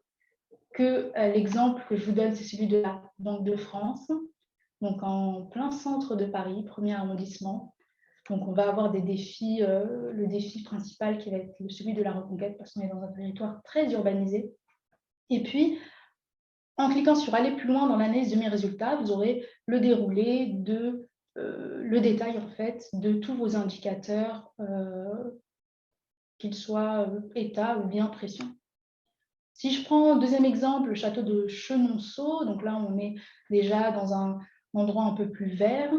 que l'exemple que je vous donne, c'est celui de la Banque de France, donc en plein centre de Paris, premier arrondissement. Donc, on va avoir des défis, le défi principal qui va être celui de la reconquête, parce qu'on est dans un territoire très urbanisé. Et puis, en cliquant sur aller plus loin dans l'analyse de mes résultats, vous aurez le déroulé de le détail en fait de tous vos indicateurs, qu'ils soient état ou bien pression. Si je prends deuxième exemple, le château de Chenonceau, donc là on est déjà dans un endroit un peu plus vert.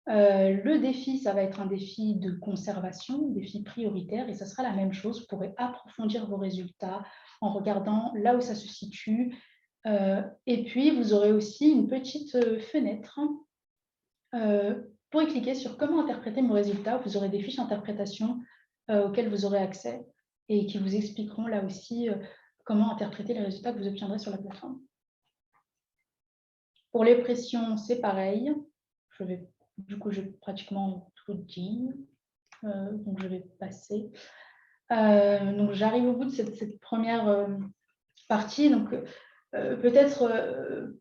Le défi, ça va être un défi de conservation, défi prioritaire, et ça sera la même chose. Vous pourrez approfondir vos résultats en regardant là où ça se situe. Et puis, vous aurez aussi une petite fenêtre pour y cliquer sur comment interpréter mon résultat. Vous aurez des fiches d'interprétation auxquelles vous aurez accès et qui vous expliqueront là aussi comment interpréter les résultats que vous obtiendrez sur la plateforme. Pour les pressions, c'est pareil. Du coup, j'ai pratiquement tout dit. Donc, je vais passer. Donc, j'arrive au bout de cette première partie. Donc, peut-être,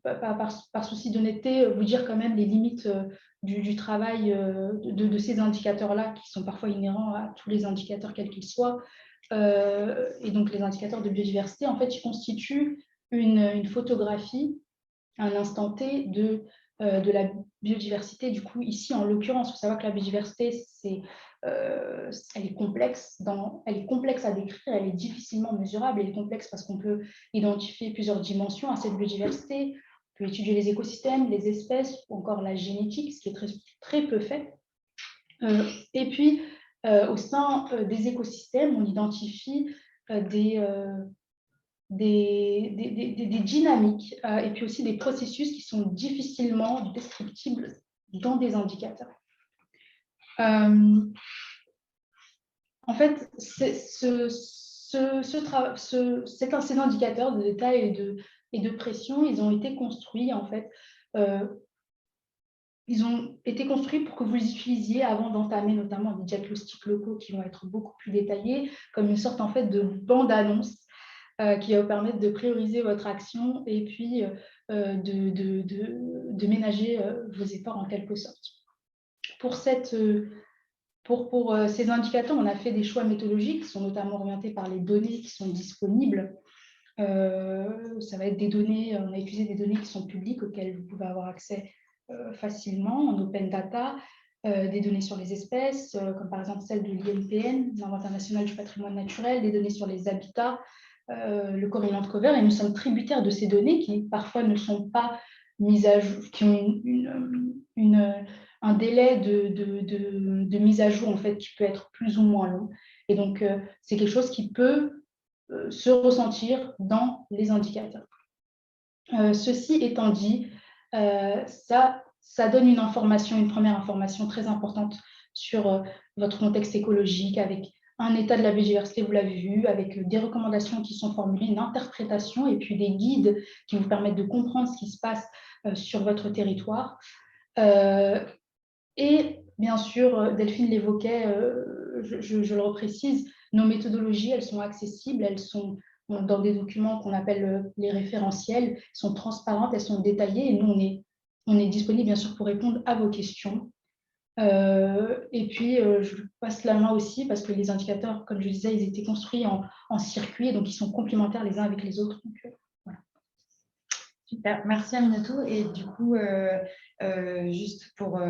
par souci d'honnêteté, vous dire quand même les limites du travail de ces indicateurs-là, qui sont parfois inhérents à tous les indicateurs, quels qu'ils soient. Et donc, les indicateurs de biodiversité, en fait, ils constituent une photographie, un instant T de la biodiversité. Du coup, ici, en l'occurrence, il faut savoir que la biodiversité, elle est complexe à décrire, elle est difficilement mesurable. Elle est complexe parce qu'on peut identifier plusieurs dimensions à cette biodiversité. On peut étudier les écosystèmes, les espèces, ou encore la génétique, ce qui est très, très peu fait. Et puis, au sein des écosystèmes, on identifie des dynamiques et puis aussi des processus qui sont difficilement descriptibles dans des indicateurs. En fait, ces indicateurs de détail et de pression, ils ont été construits en fait. Ils ont été construits pour que vous les utilisiez avant d'entamer notamment des diagnostics locaux qui vont être beaucoup plus détaillés, comme une sorte en fait de bande-annonce qui va vous permettre de prioriser votre action et puis de ménager vos efforts en quelque sorte. Pour ces indicateurs, on a fait des choix méthodologiques qui sont notamment orientés par les données qui sont disponibles. Ça va être des données, on a utilisé des données qui sont publiques auxquelles vous pouvez avoir accès facilement en open data, des données sur les espèces, comme par exemple celle de l'INPN, l'Inventaire national du patrimoine naturel, des données sur les habitats, le Core Land Cover, et nous sommes tributaires de ces données qui parfois ne sont pas mises à jour, qui ont un délai de mise à jour en fait, qui peut être plus ou moins long. Et donc, c'est quelque chose qui peut se ressentir dans les indicateurs. Ceci étant dit, ça donne une première information très importante sur votre contexte écologique, avec un état de la biodiversité, vous l'avez vu, avec des recommandations qui sont formulées, une interprétation et puis des guides qui vous permettent de comprendre ce qui se passe sur votre territoire. Et bien sûr, Delphine l'évoquait, je le reprécise, nos méthodologies, elles sont accessibles, elles sont dans des documents qu'on appelle les référentiels, sont transparentes, elles sont détaillées, et nous, on est disponible bien sûr pour répondre à vos questions. Et puis, je passe la main aussi parce que les indicateurs, comme je disais, ils étaient construits en circuit, donc ils sont complémentaires les uns avec les autres. Donc, voilà. Super, merci Aminatou. Et du coup, juste pour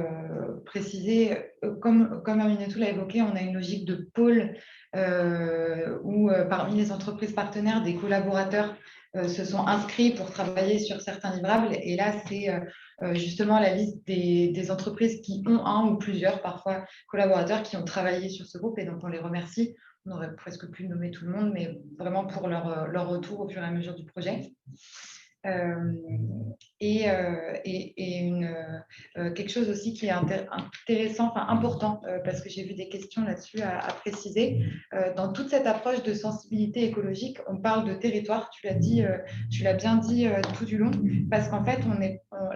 préciser, comme Aminatou l'a évoqué, on a une logique de pôle où parmi les entreprises partenaires, des collaborateurs se sont inscrits pour travailler sur certains livrables. Et là, c'est justement la liste des entreprises qui ont un ou plusieurs, parfois, collaborateurs qui ont travaillé sur ce groupe. Et donc, on les remercie. On aurait presque pu nommer tout le monde, mais vraiment pour leur retour au fur et à mesure du projet. Quelque chose aussi qui est intéressant, important, parce que j'ai vu des questions là-dessus à préciser. Dans toute cette approche de sensibilité écologique, on parle de territoire, tu l'as bien dit tout du long, parce qu'en fait,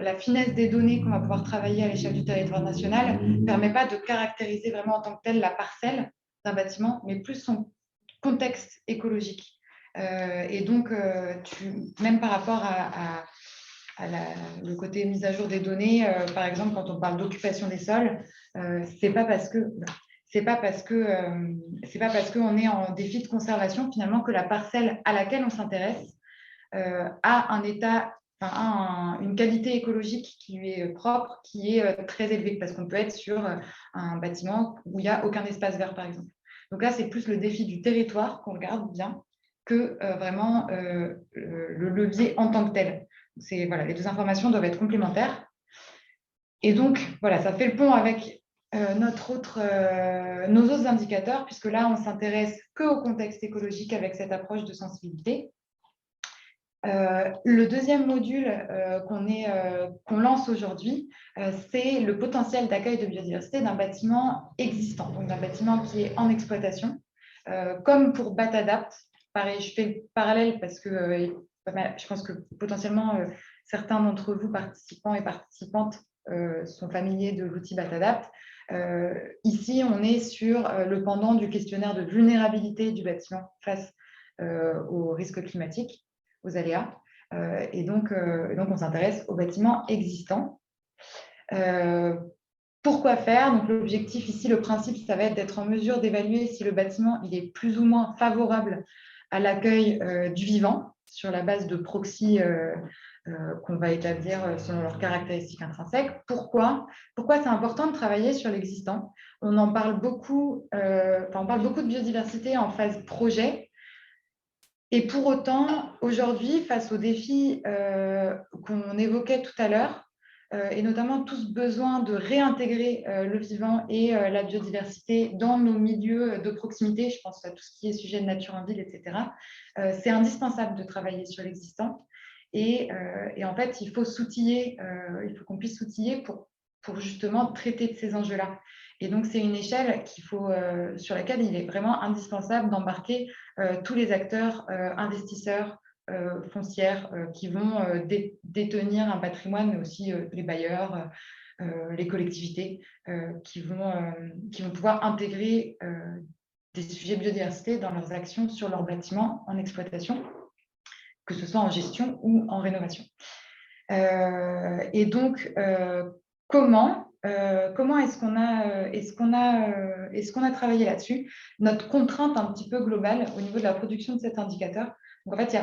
la finesse des données qu'on va pouvoir travailler à l'échelle du territoire national ne permet pas de caractériser vraiment en tant que telle la parcelle d'un bâtiment, mais plus son contexte écologique. Et donc, même par rapport le côté mise à jour des données, par exemple, quand on parle d'occupation des sols, c'est pas parce qu'on est en défi de conservation finalement que la parcelle à laquelle on s'intéresse a un état, une qualité écologique qui lui est propre, qui est très élevée, parce qu'on peut être sur un bâtiment où il n'y a aucun espace vert, par exemple. Donc là, c'est plus le défi du territoire qu'on regarde bien que vraiment le levier en tant que tel. Voilà, les deux informations doivent être complémentaires. Et donc, voilà, ça fait le pont avec nos autres indicateurs, puisque là, on s'intéresse qu'au contexte écologique avec cette approche de sensibilité. Le deuxième module qu'on lance aujourd'hui, c'est le potentiel d'accueil de biodiversité d'un bâtiment existant, donc d'un bâtiment qui est en exploitation. Comme pour BAT-ADAPT, pareil, je fais le parallèle parce que je pense que potentiellement certains d'entre vous, participants et participantes, sont familiers de l'outil BAT-ADAPT. Ici, on est sur le pendant du questionnaire de vulnérabilité du bâtiment face aux risques climatiques, aux aléas. Et donc, on s'intéresse aux bâtiments existants. Pourquoi faire? Donc, l'objectif ici, le principe, ça va être d'être en mesure d'évaluer si le bâtiment il est plus ou moins favorable à l'accueil du vivant sur la base de proxys qu'on va établir selon leurs caractéristiques intrinsèques. Pourquoi c'est important de travailler sur l'existant? On en parle beaucoup, on parle beaucoup de biodiversité en phase projet. Et pour autant, aujourd'hui, face aux défis qu'on évoquait tout à l'heure, et notamment tout ce besoin de réintégrer le vivant et la biodiversité dans nos milieux de proximité, je pense à tout ce qui est sujet de nature en ville, etc., c'est indispensable de travailler sur l'existant. Et en fait, il faut qu'on puisse s'outiller pour justement traiter de ces enjeux-là. Et donc, c'est une échelle sur laquelle il est vraiment indispensable d'embarquer tous les acteurs, investisseurs, foncières qui vont détenir un patrimoine, mais aussi les bailleurs, les collectivités qui vont pouvoir intégrer des sujets de biodiversité dans leurs actions sur leurs bâtiments en exploitation, que ce soit en gestion ou en rénovation. Et donc, comment est-ce qu'on a travaillé là-dessus? Notre contrainte un petit peu globale au niveau de la production de cet indicateur. Donc, en fait,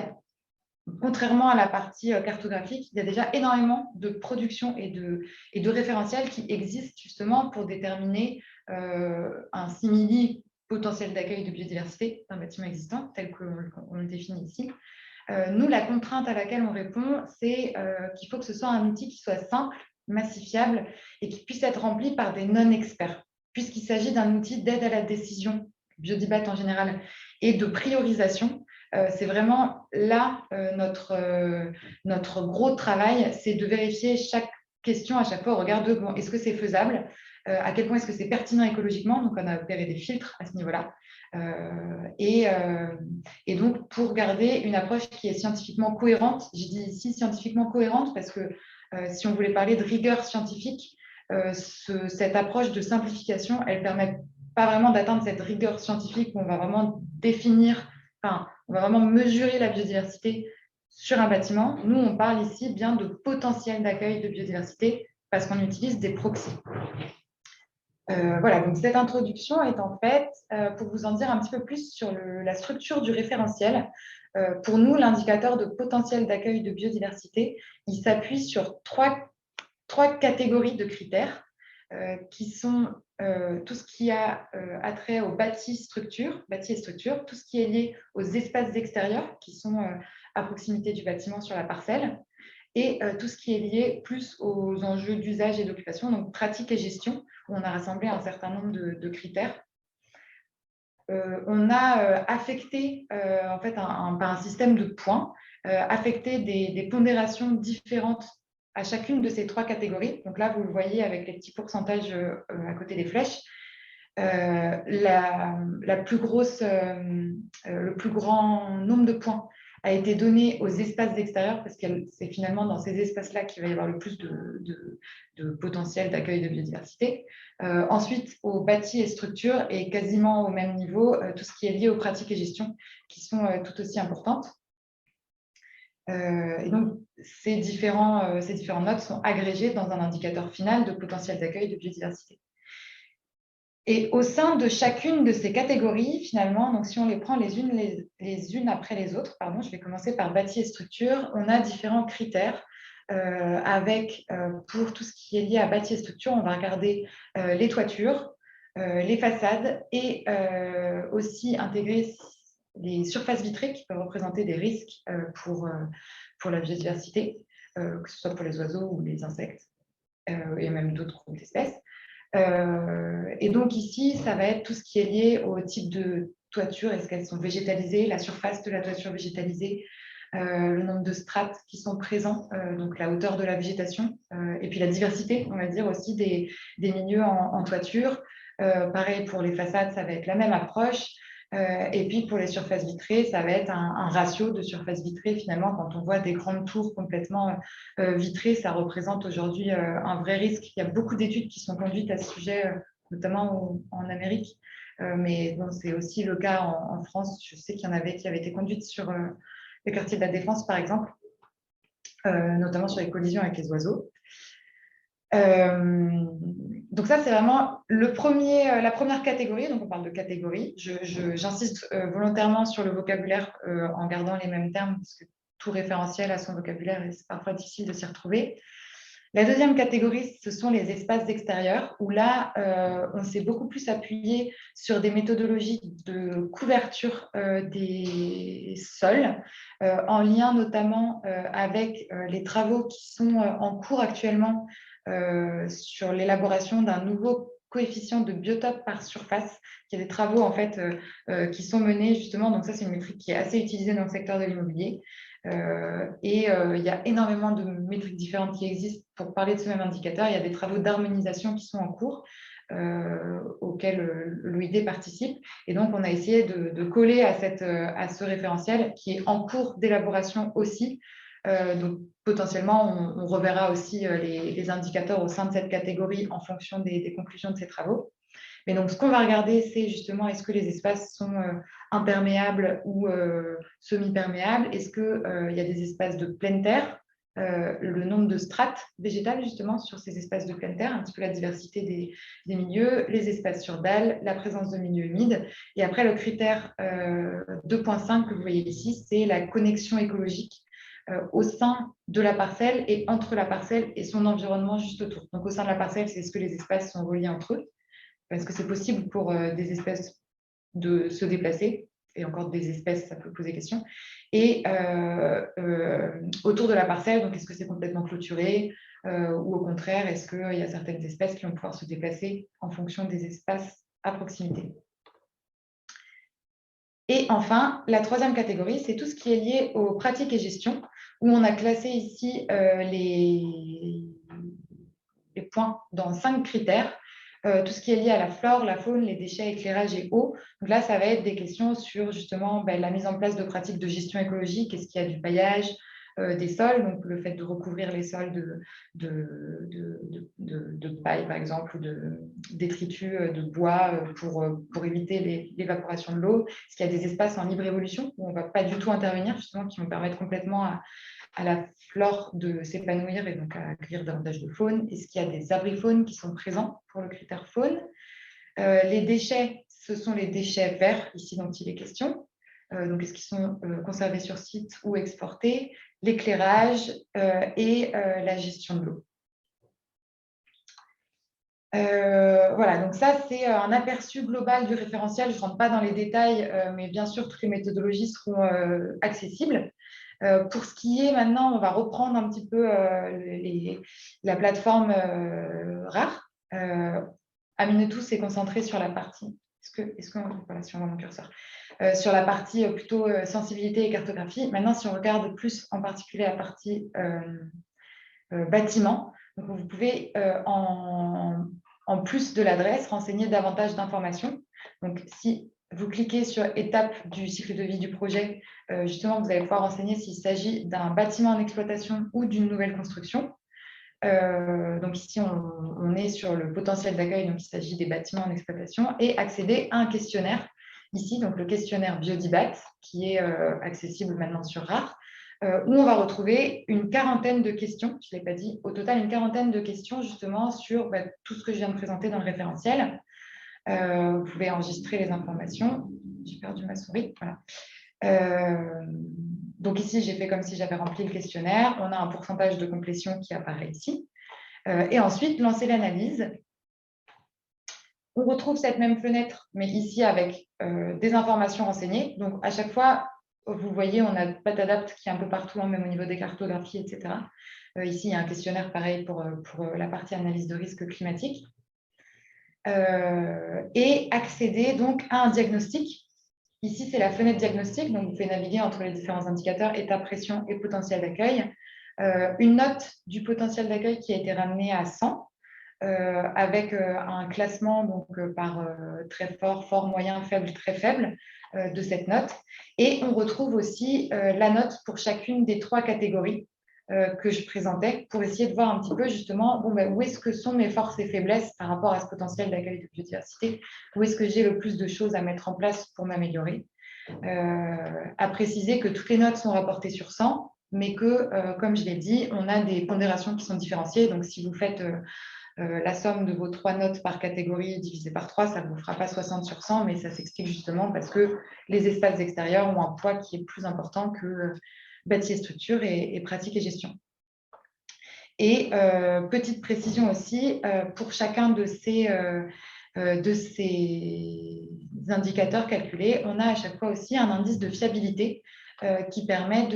contrairement à la partie cartographique, il y a déjà énormément de production et de référentiels qui existent justement pour déterminer un simili potentiel d'accueil de biodiversité d'un bâtiment existant, tel qu'on le définit ici. Nous, la contrainte à laquelle on répond, c'est qu'il faut que ce soit un outil qui soit simple, massifiable et qui puisse être rempli par des non-experts, puisqu'il s'agit d'un outil d'aide à la décision, Biodibat en général, et de priorisation. C'est vraiment là notre gros travail, c'est de vérifier chaque question à chaque fois au regard de est-ce que c'est faisable, à quel point est-ce que c'est pertinent écologiquement, donc on a opéré des filtres à ce niveau-là. Et donc, pour garder une approche qui est scientifiquement cohérente, je dis ici scientifiquement cohérente parce que si on voulait parler de rigueur scientifique, cette approche de simplification, elle ne permet pas vraiment d'atteindre cette rigueur scientifique où on va vraiment on va vraiment mesurer la biodiversité sur un bâtiment. Nous, on parle ici bien de potentiel d'accueil de biodiversité parce qu'on utilise des proxys. Voilà, donc cette introduction est en fait pour vous en dire un petit peu plus sur la structure du référentiel. Pour nous, l'indicateur de potentiel d'accueil de biodiversité, il s'appuie sur trois catégories de critères qui sont tout ce qui a attrait aux bâtis et structures, tout ce qui est lié aux espaces extérieurs qui sont à proximité du bâtiment sur la parcelle, et tout ce qui est lié plus aux enjeux d'usage et d'occupation, donc pratique et gestion, où on a rassemblé un certain nombre de critères. On a affecté en fait un système de points affecter des pondérations différentes à chacune de ces 3 catégories. Donc là, vous le voyez avec les petits pourcentages à côté des flèches. La plus grosse, le plus grand nombre de points a été donné aux espaces extérieurs parce que c'est finalement dans ces espaces-là qu'il va y avoir le plus de potentiel d'accueil de biodiversité. Ensuite, aux bâtis et structures et quasiment au même niveau, tout ce qui est lié aux pratiques et gestion qui sont tout aussi importantes. Et donc, ces différentes notes sont agrégées dans un indicateur final de potentiel d'accueil de biodiversité. Et au sein de chacune de ces catégories, finalement, donc si on les prend les unes après les autres, pardon, je vais commencer par bâti et structure, on a différents critères avec, pour tout ce qui est lié à bâti et structure, on va regarder les toitures, les façades et aussi intégrer les surfaces vitrées qui peuvent représenter des risques pour la biodiversité, que ce soit pour les oiseaux ou les insectes et même d'autres groupes d'espèces. Et donc ici, ça va être tout ce qui est lié au type de toiture, est-ce qu'elles sont végétalisées, la surface de la toiture végétalisée, le nombre de strates qui sont présents, donc la hauteur de la végétation, et puis la diversité, on va dire aussi, des milieux en toiture. Pareil pour les façades, ça va être la même approche. Et puis pour les surfaces vitrées, ça va être un ratio de surfaces vitrées. Finalement, quand on voit des grandes tours complètement vitrées, ça représente aujourd'hui un vrai risque. Il y a beaucoup d'études qui sont conduites à ce sujet, notamment en Amérique. Mais bon, c'est aussi le cas en France. Je sais qu'il y en avait qui avaient été conduites sur les quartiers de la Défense, par exemple, notamment sur les collisions avec les oiseaux. Donc ça, c'est vraiment la première catégorie. Donc on parle de catégorie. J'insiste volontairement sur le vocabulaire en gardant les mêmes termes parce que tout référentiel a son vocabulaire et c'est parfois difficile de s'y retrouver. La deuxième catégorie, ce sont les espaces extérieurs où là, on s'est beaucoup plus appuyé sur des méthodologies de couverture des sols en lien notamment avec les travaux qui sont en cours actuellement sur l'élaboration d'un nouveau coefficient de biotope par surface. Il y a des travaux en fait qui sont menés justement, donc ça c'est une métrique qui est assez utilisée dans le secteur de l'immobilier. Il y a énormément de métriques différentes qui existent pour parler de ce même indicateur. Il y a des travaux d'harmonisation qui sont en cours auxquels l'OID participe. Et donc, on a essayé de coller à ce référentiel qui est en cours d'élaboration aussi. Donc, potentiellement, on reverra aussi les indicateurs au sein de cette catégorie en fonction des conclusions de ces travaux. Mais donc, ce qu'on va regarder, c'est justement est-ce que les espaces sont imperméables ou semi-perméables? Est-ce qu'il y a des espaces de pleine terre? Le nombre de strates végétales, justement, sur ces espaces de pleine terre, un petit peu la diversité des milieux, les espaces sur dalles, la présence de milieux humides. Et après, le critère 2.5 que vous voyez ici, c'est la connexion écologique au sein de la parcelle et entre la parcelle et son environnement juste autour. Donc, au sein de la parcelle, c'est est-ce que les espaces sont reliés entre eux? Est-ce que c'est possible pour des espèces de se déplacer? Et encore des espèces, ça peut poser question. Et autour de la parcelle, donc est-ce que c'est complètement clôturé ou au contraire, est-ce qu'il y a certaines espèces qui vont pouvoir se déplacer en fonction des espaces à proximité? Et enfin, la troisième catégorie, c'est tout ce qui est lié aux pratiques et gestion, où on a classé ici les points dans 5 critères. Tout ce qui est lié à la flore, la faune, les déchets, éclairage et eau. Donc là, ça va être des questions sur justement la mise en place de pratiques de gestion écologique. Est-ce qu'il y a du paillage des sols, donc le fait de recouvrir les sols de paille, par exemple, ou de détritus de bois pour éviter l'évaporation de l'eau. Est-ce qu'il y a des espaces en libre évolution où on ne va pas du tout intervenir, justement, qui vont permettre complètement à la flore de s'épanouir et donc à accueillir davantage de faune? Est-ce qu'il y a des abris faunes qui sont présents pour le critère faune? Les déchets, ce sont les déchets verts, ici dont il est question. Donc, est-ce qu'ils sont conservés sur site ou exportés? L'éclairage et la gestion de l'eau. Voilà, donc ça, c'est un aperçu global du référentiel. Je ne rentre pas dans les détails, mais bien sûr, toutes les méthodologies seront accessibles. Pour ce qui est maintenant, on va reprendre un petit peu la plateforme RAR. Aminetou s'est concentré sur la partie. Est-ce que voilà, si on voit mon curseur. sur la partie plutôt sensibilité et cartographie. Maintenant, si on regarde plus en particulier la partie bâtiment, donc vous pouvez en plus de l'adresse renseigner davantage d'informations. Donc si vous cliquez sur étape du cycle de vie du projet, justement vous allez pouvoir renseigner s'il s'agit d'un bâtiment en exploitation ou d'une nouvelle construction. Donc ici on est sur le potentiel d'accueil, donc il s'agit des bâtiments en exploitation, et accéder à un questionnaire. Ici, donc le questionnaire Biodibat, qui est accessible maintenant sur RAR, où on va retrouver une quarantaine de questions, je ne l'ai pas dit, au total une quarantaine de questions justement sur tout ce que je viens de présenter dans le référentiel. Vous pouvez enregistrer les informations. J'ai perdu ma souris, voilà. Donc ici, j'ai fait comme si j'avais rempli le questionnaire. On a un pourcentage de complétion qui apparaît ici. Et ensuite, lancer l'analyse. On retrouve cette même fenêtre, mais ici avec des informations renseignées. Donc, à chaque fois, vous voyez, on a Patadapt qui est un peu partout, même au niveau des cartographies, etc. Ici, il y a un questionnaire pareil pour la partie analyse de risque climatique. Et accéder donc à un diagnostic. Ici, c'est la fenêtre diagnostic. Donc, vous pouvez naviguer entre les différents indicateurs, état, pression et potentiel d'accueil. Une note du potentiel d'accueil qui a été ramenée à 100. Avec un classement donc, par très fort, fort, moyen, faible, très faible de cette note. Et on retrouve aussi la note pour chacune des 3 catégories que je présentais pour essayer de voir un petit peu justement où est-ce que sont mes forces et faiblesses par rapport à ce potentiel d'accueil de biodiversité, où est-ce que j'ai le plus de choses à mettre en place pour m'améliorer. À préciser que toutes les notes sont rapportées sur 100, mais que, comme je l'ai dit, on a des pondérations qui sont différenciées. Donc, si vous faites la somme de vos 3 notes par catégorie divisée par 3, ça ne vous fera pas 60 sur 100, mais ça s'explique justement parce que les espaces extérieurs ont un poids qui est plus important que bâti et structure et pratique et gestion. Et petite précision aussi, pour chacun de ces indicateurs calculés, on a à chaque fois aussi un indice de fiabilité qui permet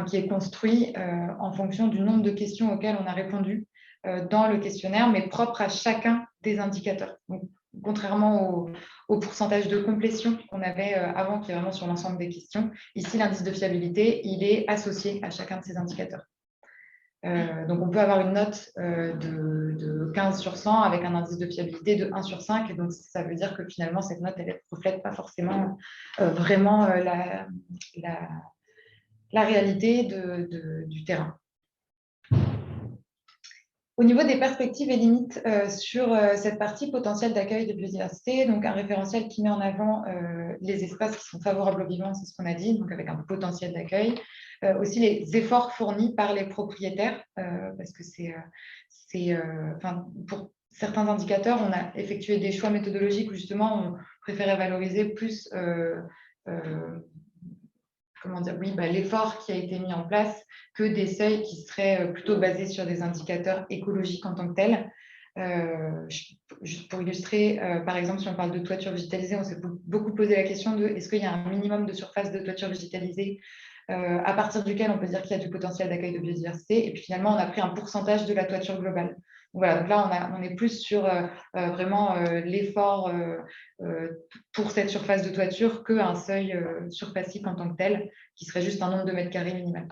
qui est construit en fonction du nombre de questions auxquelles on a répondu dans le questionnaire, mais propre à chacun des indicateurs. Donc, contrairement au pourcentage de complétion qu'on avait avant, qui est vraiment sur l'ensemble des questions, ici, l'indice de fiabilité, il est associé à chacun de ces indicateurs. Donc, on peut avoir une note de 15 sur 100 avec un indice de fiabilité de 1 sur 5. Et donc, ça veut dire que finalement, cette note, elle ne reflète pas forcément vraiment la réalité du terrain. Au niveau des perspectives et limites sur cette partie potentiel d'accueil de biodiversité, donc un référentiel qui met en avant les espaces qui sont favorables aux vivants, c'est ce qu'on a dit, donc avec un potentiel d'accueil. Aussi les efforts fournis par les propriétaires, parce que pour certains indicateurs, on a effectué des choix méthodologiques où justement on préférait valoriser plus l'effort qui a été mis en place que des seuils qui seraient plutôt basés sur des indicateurs écologiques en tant que tels. Juste pour illustrer, par exemple, si on parle de toiture végétalisée, on s'est beaucoup posé la question de est-ce qu'il y a un minimum de surface de toiture végétalisée à partir duquel on peut dire qu'il y a du potentiel d'accueil de biodiversité. Et puis finalement, on a pris un pourcentage de la toiture globale. Donc voilà, donc là, on est plus sur vraiment l'effort pour cette surface de toiture qu'un seuil surfacique en tant que tel, qui serait juste un nombre de mètres carrés minimal.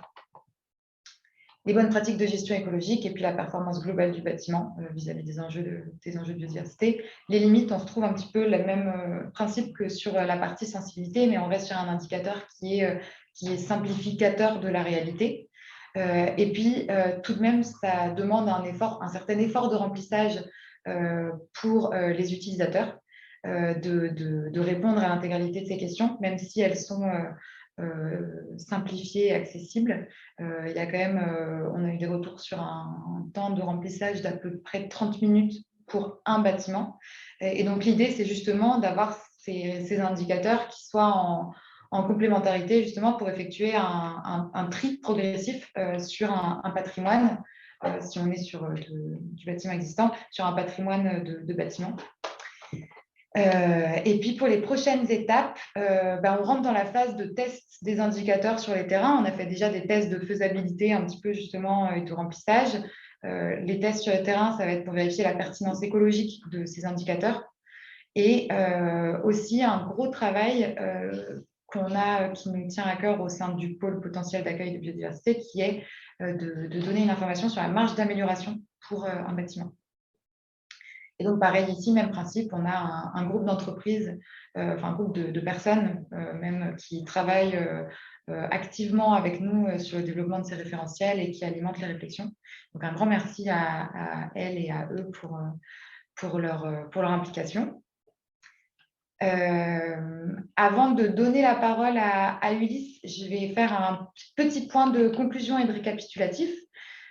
Les bonnes pratiques de gestion écologique et puis la performance globale du bâtiment vis-à-vis des enjeux de biodiversité. Les limites, on retrouve un petit peu le même principe que sur la partie sensibilité, mais on reste sur un indicateur qui est simplificateur de la réalité. Et puis, tout de même, ça demande un certain effort de remplissage pour les utilisateurs, de répondre à l'intégralité de ces questions, même si elles sont simplifiées et accessibles. Il y a quand même, on a eu des retours sur un temps de remplissage d'à peu près 30 minutes pour un bâtiment. Et donc, l'idée, c'est justement d'avoir ces indicateurs qui soient en complémentarité justement pour effectuer un tri progressif sur un patrimoine, si on est sur du bâtiment existant, sur un patrimoine de bâtiments. Et puis pour les prochaines étapes, on rentre dans la phase de test des indicateurs sur les terrains. On a fait déjà des tests de faisabilité un petit peu justement et de remplissage. Les tests sur le terrain, ça va être pour vérifier la pertinence écologique de ces indicateurs. Et aussi un gros travail qui nous tient à cœur au sein du pôle potentiel d'accueil de biodiversité, qui est de donner une information sur la marge d'amélioration pour un bâtiment. Et donc, pareil, ici, même principe, on a un groupe d'entreprises, un groupe de personnes même qui travaillent activement avec nous sur le développement de ces référentiels et qui alimentent les réflexions. Donc, un grand merci à elles et à eux pour leur implication. Avant de donner la parole à Ulysse, je vais faire un petit point de conclusion et de récapitulatif.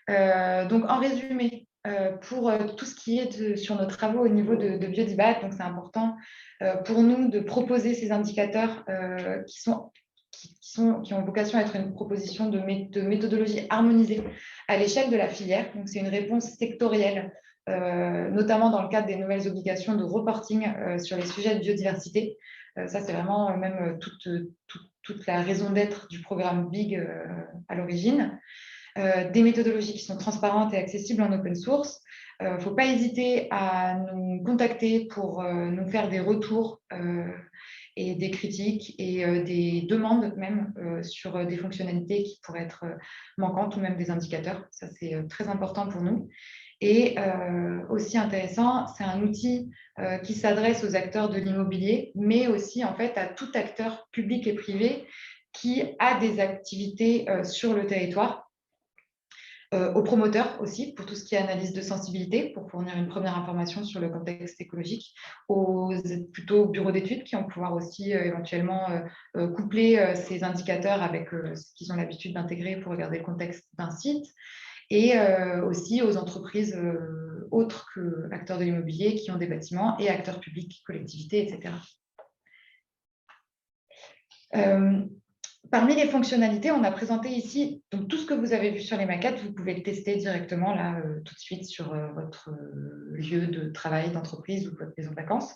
Donc, en résumé, pour tout ce qui est sur nos travaux au niveau de Biodibat, donc c'est important pour nous de proposer ces indicateurs qui ont vocation à être une proposition de méthodologie harmonisée à l'échelle de la filière. Donc, c'est une réponse sectorielle, notamment dans le cadre des nouvelles obligations de reporting sur les sujets de biodiversité. Ça, c'est vraiment même toute la raison d'être du programme BIG à l'origine. Des méthodologies qui sont transparentes et accessibles en open source. Il ne faut pas hésiter à nous contacter pour nous faire des retours et des critiques et des demandes même sur des fonctionnalités qui pourraient être manquantes ou même des indicateurs. Ça, c'est très important pour nous. Et aussi intéressant, c'est un outil qui s'adresse aux acteurs de l'immobilier, mais aussi en fait à tout acteur public et privé qui a des activités sur le territoire. Aux promoteurs aussi, pour tout ce qui est analyse de sensibilité, pour fournir une première information sur le contexte écologique, plutôt bureaux d'études qui vont pouvoir aussi éventuellement coupler ces indicateurs avec ce qu'ils ont l'habitude d'intégrer pour regarder le contexte d'un site, et aussi aux entreprises autres que acteurs de l'immobilier qui ont des bâtiments et acteurs publics, collectivités, etc. Parmi les fonctionnalités, on a présenté ici donc tout ce que vous avez vu sur les maquettes. Vous pouvez le tester directement là tout de suite sur votre lieu de travail, d'entreprise ou votre maison de vacances.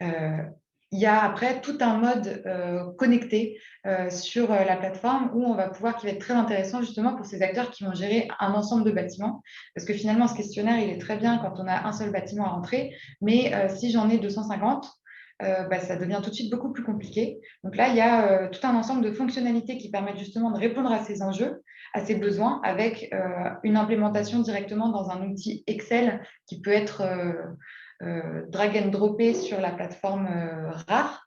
Il y a après tout un mode connecté sur la plateforme où on va pouvoir, qui va être très intéressant justement pour ces acteurs qui vont gérer un ensemble de bâtiments. Parce que finalement, ce questionnaire, il est très bien quand on a un seul bâtiment à rentrer, mais si j'en ai 250, ça devient tout de suite beaucoup plus compliqué. Donc là, il y a tout un ensemble de fonctionnalités qui permettent justement de répondre à ces enjeux, à ces besoins, avec une implémentation directement dans un outil Excel qui peut être drag and droppé sur la plateforme RAR.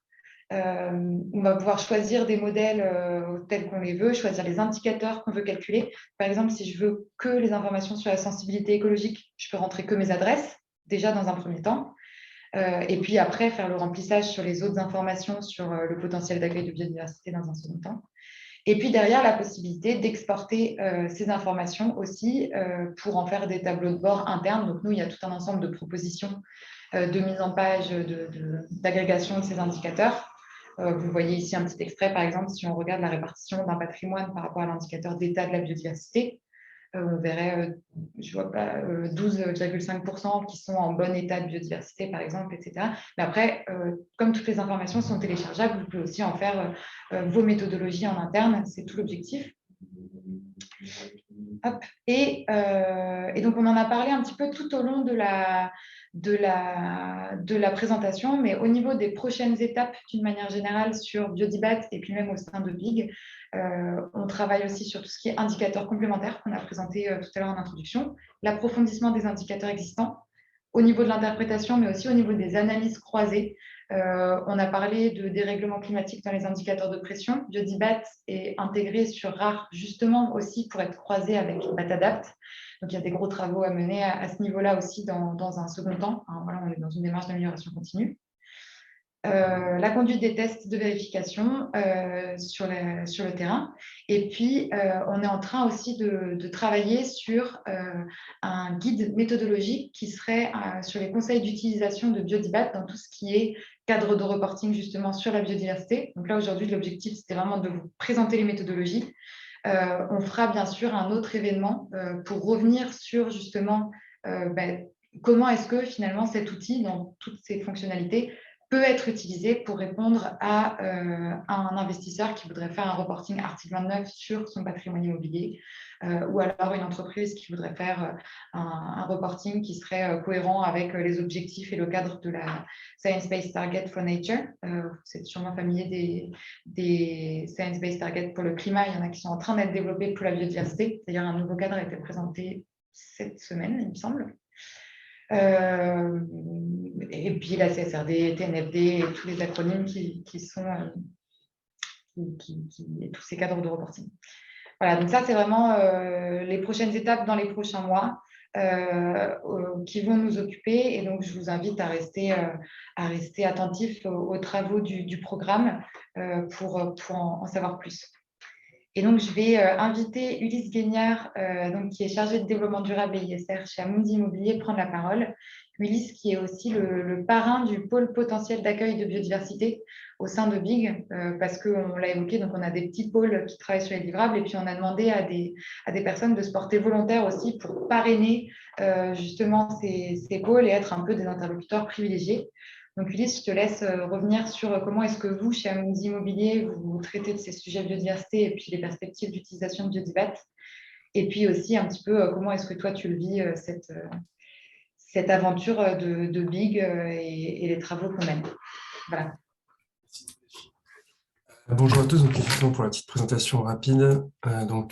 On va pouvoir choisir des modèles tels qu'on les veut, choisir les indicateurs qu'on veut calculer. Par exemple, si je veux que les informations sur la sensibilité écologique, je peux rentrer que mes adresses, déjà dans un premier temps. Et puis après, faire le remplissage sur les autres informations sur le potentiel d'accueil de biodiversité dans un second temps. Et puis derrière, la possibilité d'exporter ces informations aussi pour en faire des tableaux de bord internes. Donc nous, il y a tout un ensemble de propositions de mise en page, d'agrégation de ces indicateurs. Vous voyez ici un petit extrait, par exemple, si on regarde la répartition d'un patrimoine par rapport à l'indicateur d'état de la biodiversité. On verrait, je vois pas, 12,5% qui sont en bon état de biodiversité, par exemple, etc. Mais après, comme toutes les informations sont téléchargeables, vous pouvez aussi en faire vos méthodologies en interne. C'est tout l'objectif. Hop. Et donc, on en a parlé un petit peu tout au long de la présentation, mais au niveau des prochaines étapes, d'une manière générale, sur Biodibat et puis même au sein de BIG, on travaille aussi sur tout ce qui est indicateurs complémentaires qu'on a présenté tout à l'heure en introduction, l'approfondissement des indicateurs existants au niveau de l'interprétation, mais aussi au niveau des analyses croisées. On a parlé de dérèglement climatique dans les indicateurs de pression. Biodibat est intégré sur RAR justement aussi pour être croisé avec Batadapt. Donc, il y a des gros travaux à mener à ce niveau-là aussi dans un second temps. Hein, voilà, on est dans une démarche d'amélioration continue. La conduite des tests de vérification sur le terrain. Et puis, on est en train aussi de travailler sur un guide méthodologique qui serait sur les conseils d'utilisation de Biodibat dans tout ce qui est cadre de reporting justement sur la biodiversité. Donc là, aujourd'hui, l'objectif, c'était vraiment de vous présenter les méthodologies. On fera bien sûr un autre événement pour revenir sur justement comment est-ce que finalement cet outil, dans toutes ses fonctionnalités, peut être utilisé pour répondre à un investisseur qui voudrait faire un reporting article 29 sur son patrimoine immobilier, ou alors une entreprise qui voudrait faire un reporting qui serait cohérent avec les objectifs et le cadre de la Science-Based Target for Nature. Vous êtes sûrement familier des Science-Based Targets pour le climat. Il y en a qui sont en train d'être développés pour la biodiversité. D'ailleurs, un nouveau cadre a été présenté cette semaine, il me semble. Et puis la CSRD, TNFD et tous les acronymes qui sont et tous ces cadres de reporting. Voilà, donc ça, c'est vraiment les prochaines étapes dans les prochains mois qui vont nous occuper. Et donc, je vous invite à rester attentifs aux travaux du programme pour en savoir plus. Et donc, je vais inviter Ulysse Guignard, qui est chargé de développement durable et ISR chez Amundi Immobilier, prendre la parole. Ulysse, qui est aussi le parrain du pôle potentiel d'accueil de biodiversité au sein de BIG, parce qu'on l'a évoqué, donc on a des petits pôles qui travaillent sur les livrables, et puis on a demandé à des personnes de se porter volontaires aussi pour parrainer justement ces pôles et être un peu des interlocuteurs privilégiés. Donc Ulysse, je te laisse revenir sur comment est-ce que vous, chez Amundi Immobilier, vous traitez de ces sujets de biodiversité et puis les perspectives d'utilisation de Biodibat. Et puis aussi un petit peu comment est-ce que toi, tu le vis, cette aventure de BIG et les travaux qu'on mène. Voilà. Bonjour à tous, donc effectivement pour la petite présentation rapide,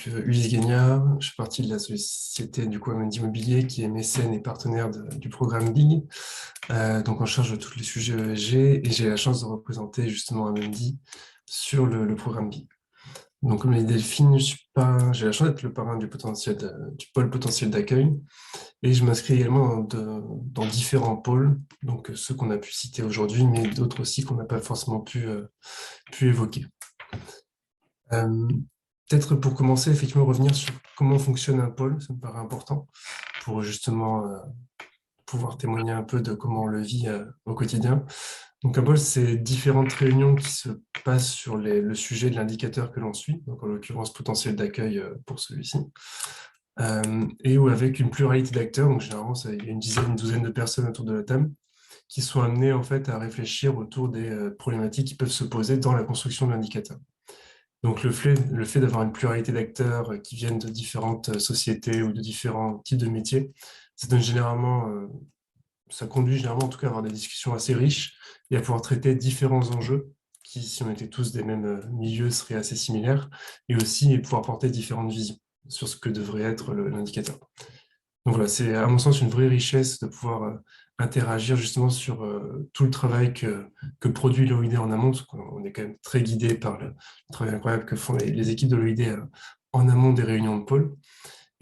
Ulysse Guignard, je fais partie de la société du coup Amundi Immobilier qui est mécène et partenaire du programme BIG, donc en charge de tous les sujets ESG, et j'ai la chance de représenter justement Amundi sur le programme BIG. Donc comme l'a dit Delphine, j'ai la chance d'être le parrain du pôle potentiel d'accueil, et je m'inscris également dans différents pôles, donc ceux qu'on a pu citer aujourd'hui, mais d'autres aussi qu'on n'a pas forcément pu évoquer. Peut-être pour commencer, effectivement, revenir sur comment fonctionne un pôle, ça me paraît important, pour justement pouvoir témoigner un peu de comment on le vit au quotidien. Donc un pôle, c'est différentes réunions qui se passent sur le sujet de l'indicateur que l'on suit, donc en l'occurrence potentiel d'accueil pour celui-ci, et où avec une pluralité d'acteurs, donc généralement il y a une douzaine de personnes autour de la table, qui sont amenés en fait à réfléchir autour des problématiques qui peuvent se poser dans la construction de l'indicateur. Donc le fait d'avoir une pluralité d'acteurs qui viennent de différentes sociétés ou de différents types de métiers, ça conduit généralement en tout cas à avoir des discussions assez riches et à pouvoir traiter différents enjeux qui, si on était tous des mêmes milieux, seraient assez similaires, et aussi pouvoir porter différentes visions sur ce que devrait être l'indicateur. Donc voilà, c'est à mon sens une vraie richesse de pouvoir interagir justement sur tout le travail que produit l'OID en amont, parce qu'on est quand même très guidé par le travail incroyable que font les équipes de l'OID en amont des réunions de pôle.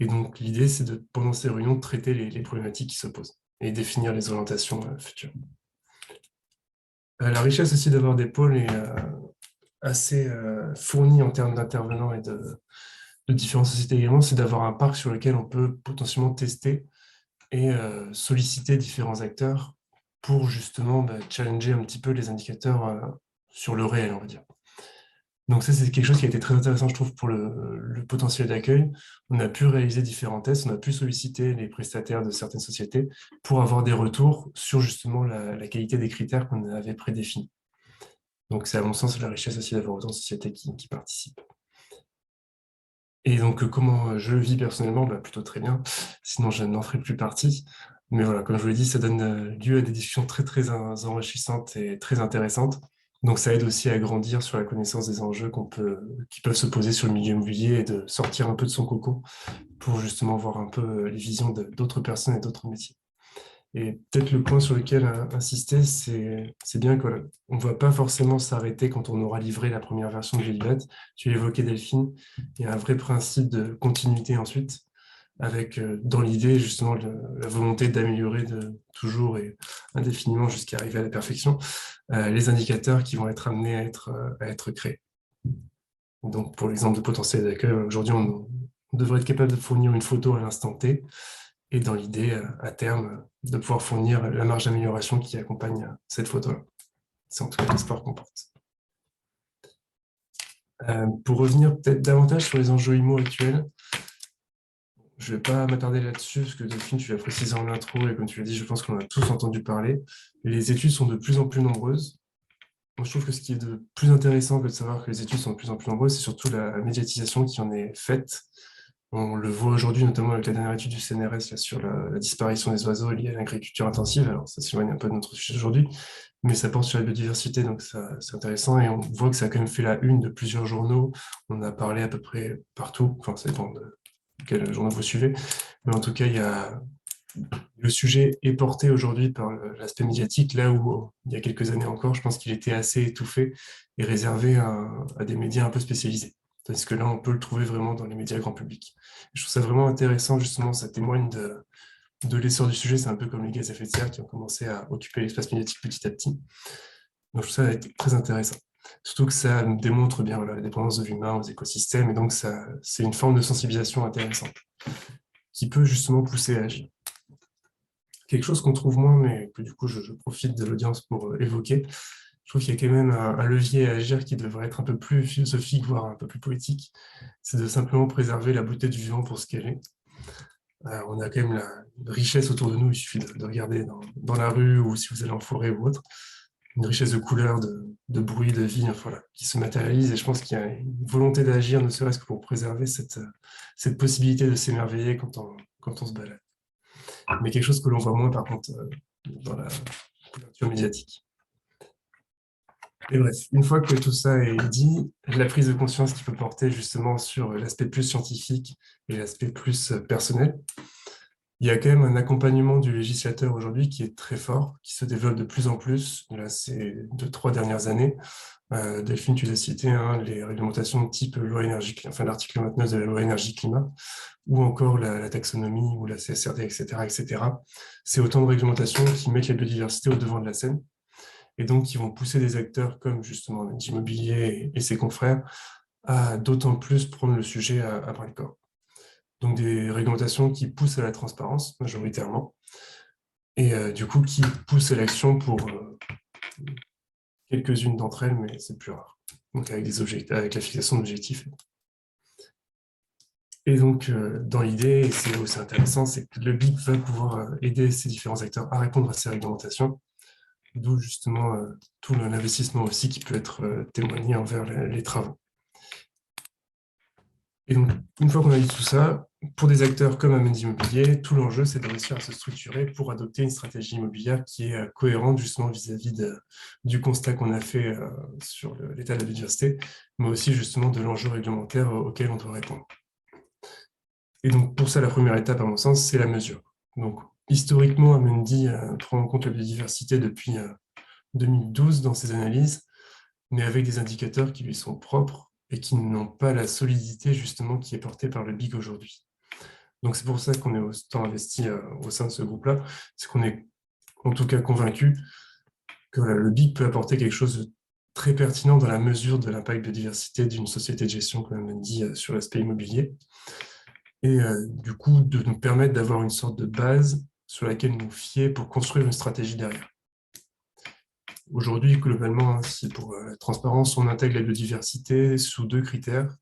Et donc l'idée, c'est pendant ces réunions, de traiter les problématiques qui se posent et définir les orientations futures. La richesse aussi d'avoir des pôles est assez fournie en termes d'intervenants et de différentes sociétés également, c'est d'avoir un parc sur lequel on peut potentiellement tester et solliciter différents acteurs pour justement challenger un petit peu les indicateurs sur le réel, on va dire. Donc ça, c'est quelque chose qui a été très intéressant, je trouve, pour le potentiel d'accueil. On a pu réaliser différents tests, on a pu solliciter les prestataires de certaines sociétés pour avoir des retours sur justement la qualité des critères qu'on avait prédéfinis. Donc c'est à mon sens la richesse aussi d'avoir autant de sociétés qui participent. Et donc, comment je le vis personnellement, plutôt très bien, sinon je n'en ferai plus partie. Mais voilà, comme je vous l'ai dit, ça donne lieu à des discussions très, très enrichissantes et très intéressantes. Donc, ça aide aussi à grandir sur la connaissance des enjeux qui peuvent se poser sur le milieu immobilier et de sortir un peu de son cocon pour justement voir un peu les visions d'autres personnes et d'autres métiers. Et peut-être le point sur lequel insister, c'est bien qu'on ne va pas forcément s'arrêter quand on aura livré la première version de Biodibat. Tu l'évoquais, Delphine, il y a un vrai principe de continuité ensuite, avec dans l'idée justement la volonté d'améliorer toujours et indéfiniment jusqu'à arriver à la perfection les indicateurs qui vont être amenés à être créés. Donc pour l'exemple de potentiel d'accueil, aujourd'hui on devrait être capable de fournir une photo à l'instant T, et dans l'idée, à terme, de pouvoir fournir la marge d'amélioration qui accompagne cette photo-là. C'est en tout cas l'espoir qu'on porte. Pour revenir peut-être davantage sur les enjeux IMO actuels, je ne vais pas m'attarder là-dessus, parce que Delphine, tu l'as précisé en intro, et comme tu l'as dit, je pense qu'on a tous entendu parler. Les études sont de plus en plus nombreuses. Moi, je trouve que ce qui est de plus intéressant que de savoir que les études sont de plus en plus nombreuses, c'est surtout la médiatisation qui en est faite. On le voit aujourd'hui, notamment avec la dernière étude du CNRS là, sur la disparition des oiseaux liés à l'agriculture intensive. Alors, ça s'éloigne un peu de notre sujet aujourd'hui, mais ça porte sur la biodiversité, donc c'est intéressant. Et on voit que ça a quand même fait la une de plusieurs journaux. On a parlé à peu près partout, enfin, ça dépend de quel journal vous suivez. Mais en tout cas, le sujet est porté aujourd'hui par l'aspect médiatique, là où, il y a quelques années encore, je pense qu'il était assez étouffé et réservé à des médias un peu spécialisés. Parce que là, on peut le trouver vraiment dans les médias grand public. Je trouve ça vraiment intéressant, justement, ça témoigne de l'essor du sujet. C'est un peu comme les gaz à effet de serre qui ont commencé à occuper l'espace médiatique petit à petit. Donc, je trouve ça très intéressant. Surtout que ça démontre bien la dépendance de l'humain aux écosystèmes, et donc c'est une forme de sensibilisation intéressante qui peut justement pousser à agir. Quelque chose qu'on trouve moins, mais que du coup je profite de l'audience pour évoquer, je trouve qu'il y a quand même un levier à agir qui devrait être un peu plus philosophique, voire un peu plus poétique, c'est de simplement préserver la beauté du vivant pour ce qu'elle est. On a quand même la richesse autour de nous, il suffit de regarder dans la rue ou si vous allez en forêt ou autre, une richesse de couleurs, de bruit, de vie, enfin, voilà, qui se matérialise, et je pense qu'il y a une volonté d'agir, ne serait-ce que pour préserver cette possibilité de s'émerveiller quand on se balade. Mais quelque chose que l'on voit moins, par contre, dans la couverture médiatique. Et bref, une fois que tout ça est dit, la prise de conscience qui peut porter justement sur l'aspect plus scientifique et l'aspect plus personnel, il y a quand même un accompagnement du législateur aujourd'hui qui est très fort, qui se développe de plus en plus, là, ces 2-3 dernières années. Delphine, tu l'as cité, les réglementations de type loi énergie, enfin l'article 29 de la loi énergie-climat, ou encore la taxonomie ou la CSRD, etc. C'est autant de réglementations qui mettent la biodiversité au devant de la scène, et donc qui vont pousser des acteurs comme justement l'immobilier et ses confrères à d'autant plus prendre le sujet à bras-le-corps. Donc des réglementations qui poussent à la transparence majoritairement, et du coup qui poussent à l'action pour quelques-unes d'entre elles, mais c'est plus rare. Donc avec la fixation d'objectifs. Et donc, dans l'idée, et c'est aussi intéressant, c'est que le BIC va pouvoir aider ces différents acteurs à répondre à ces réglementations, d'où justement tout l'investissement aussi qui peut être témoigné envers les travaux. Et donc, une fois qu'on a dit tout ça, pour des acteurs comme Amundi Immobilier, tout l'enjeu, c'est de réussir à se structurer pour adopter une stratégie immobilière qui est cohérente justement vis-à-vis du constat qu'on a fait sur l'état de la biodiversité, mais aussi justement de l'enjeu réglementaire auquel on doit répondre. Et donc, pour ça, la première étape, à mon sens, c'est la mesure. Donc, historiquement, Amundi prend en compte la biodiversité depuis 2012 dans ses analyses, mais avec des indicateurs qui lui sont propres et qui n'ont pas la solidité justement qui est portée par le BIC aujourd'hui. Donc c'est pour ça qu'on est autant investi au sein de ce groupe-là, c'est qu'on est en tout cas convaincu que le BIC peut apporter quelque chose de très pertinent dans la mesure de l'impact biodiversité d'une société de gestion, comme on dit, sur l'aspect immobilier, et du coup de nous permettre d'avoir une sorte de base sur laquelle nous fier pour construire une stratégie derrière. Aujourd'hui, globalement, si pour la transparence, on intègre la biodiversité sous 2 critères,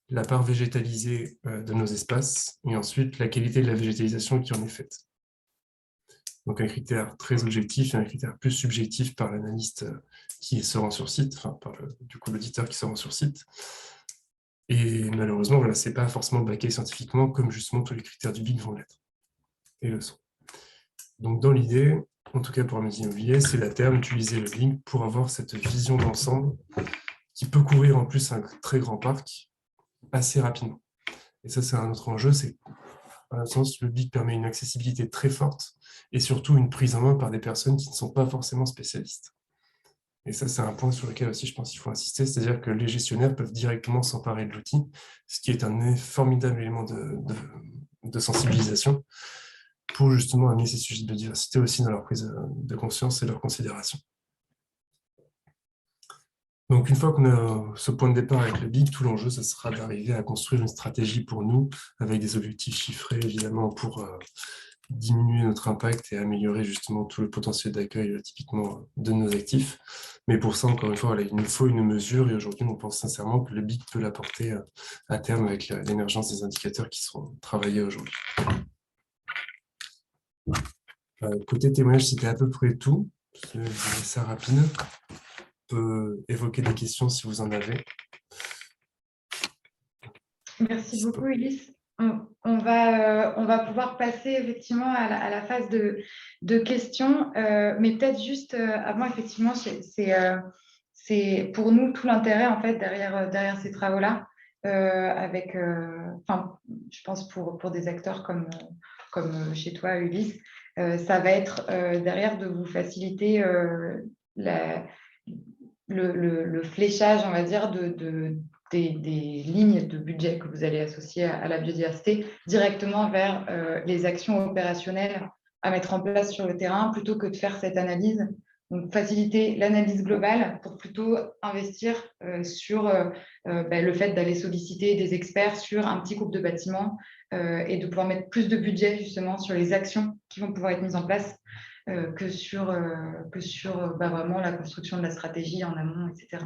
la part végétalisée de nos espaces et ensuite la qualité de la végétalisation qui en est faite. Donc un critère très objectif et un critère plus subjectif par l'analyste qui se rend sur site, enfin par l'auditeur qui se rend sur site. Et malheureusement, voilà, ce n'est pas forcément baqué scientifiquement comme justement tous les critères du BIC vont l'être et le sont. Donc dans l'idée, en tout cas pour Amundi Immobilier, c'est à terme d'utiliser le BIC pour avoir cette vision d'ensemble qui peut couvrir en plus un très grand parc assez rapidement. Et ça, c'est un autre enjeu, c'est qu'à un sens, le BIC permet une accessibilité très forte et surtout une prise en main par des personnes qui ne sont pas forcément spécialistes. Et ça, c'est un point sur lequel aussi je pense qu'il faut insister, c'est-à-dire que les gestionnaires peuvent directement s'emparer de l'outil, ce qui est un formidable élément de sensibilisation pour justement amener ces sujets de biodiversité aussi dans leur prise de conscience et leur considération. Donc, une fois qu'on a ce point de départ avec le BIC, tout l'enjeu, ce sera d'arriver à construire une stratégie pour nous, avec des objectifs chiffrés, évidemment, pour diminuer notre impact et améliorer justement tout le potentiel d'accueil typiquement de nos actifs. Mais pour ça, encore une fois, voilà, il nous faut une mesure et aujourd'hui, on pense sincèrement que le BIC peut l'apporter à terme avec l'émergence des indicateurs qui seront travaillés aujourd'hui. Côté témoignage, c'était à peu près tout. Je vais ça rapide. On peut évoquer des questions si vous en avez. Merci beaucoup, Ulysse. On va pouvoir passer effectivement à la phase de questions, mais peut-être juste avant, effectivement, c'est pour nous tout l'intérêt en fait derrière ces travaux-là, je pense pour des acteurs comme chez toi, Ulysse, ça va être derrière de vous faciliter le fléchage, on va dire, des lignes de budget que vous allez associer à la biodiversité directement vers les actions opérationnelles à mettre en place sur le terrain plutôt que de faire cette analyse. Donc, faciliter l'analyse globale pour plutôt investir sur le fait d'aller solliciter des experts sur un petit groupe de bâtiments et de pouvoir mettre plus de budget justement sur les actions qui vont pouvoir être mises en place que sur vraiment la construction de la stratégie en amont, etc.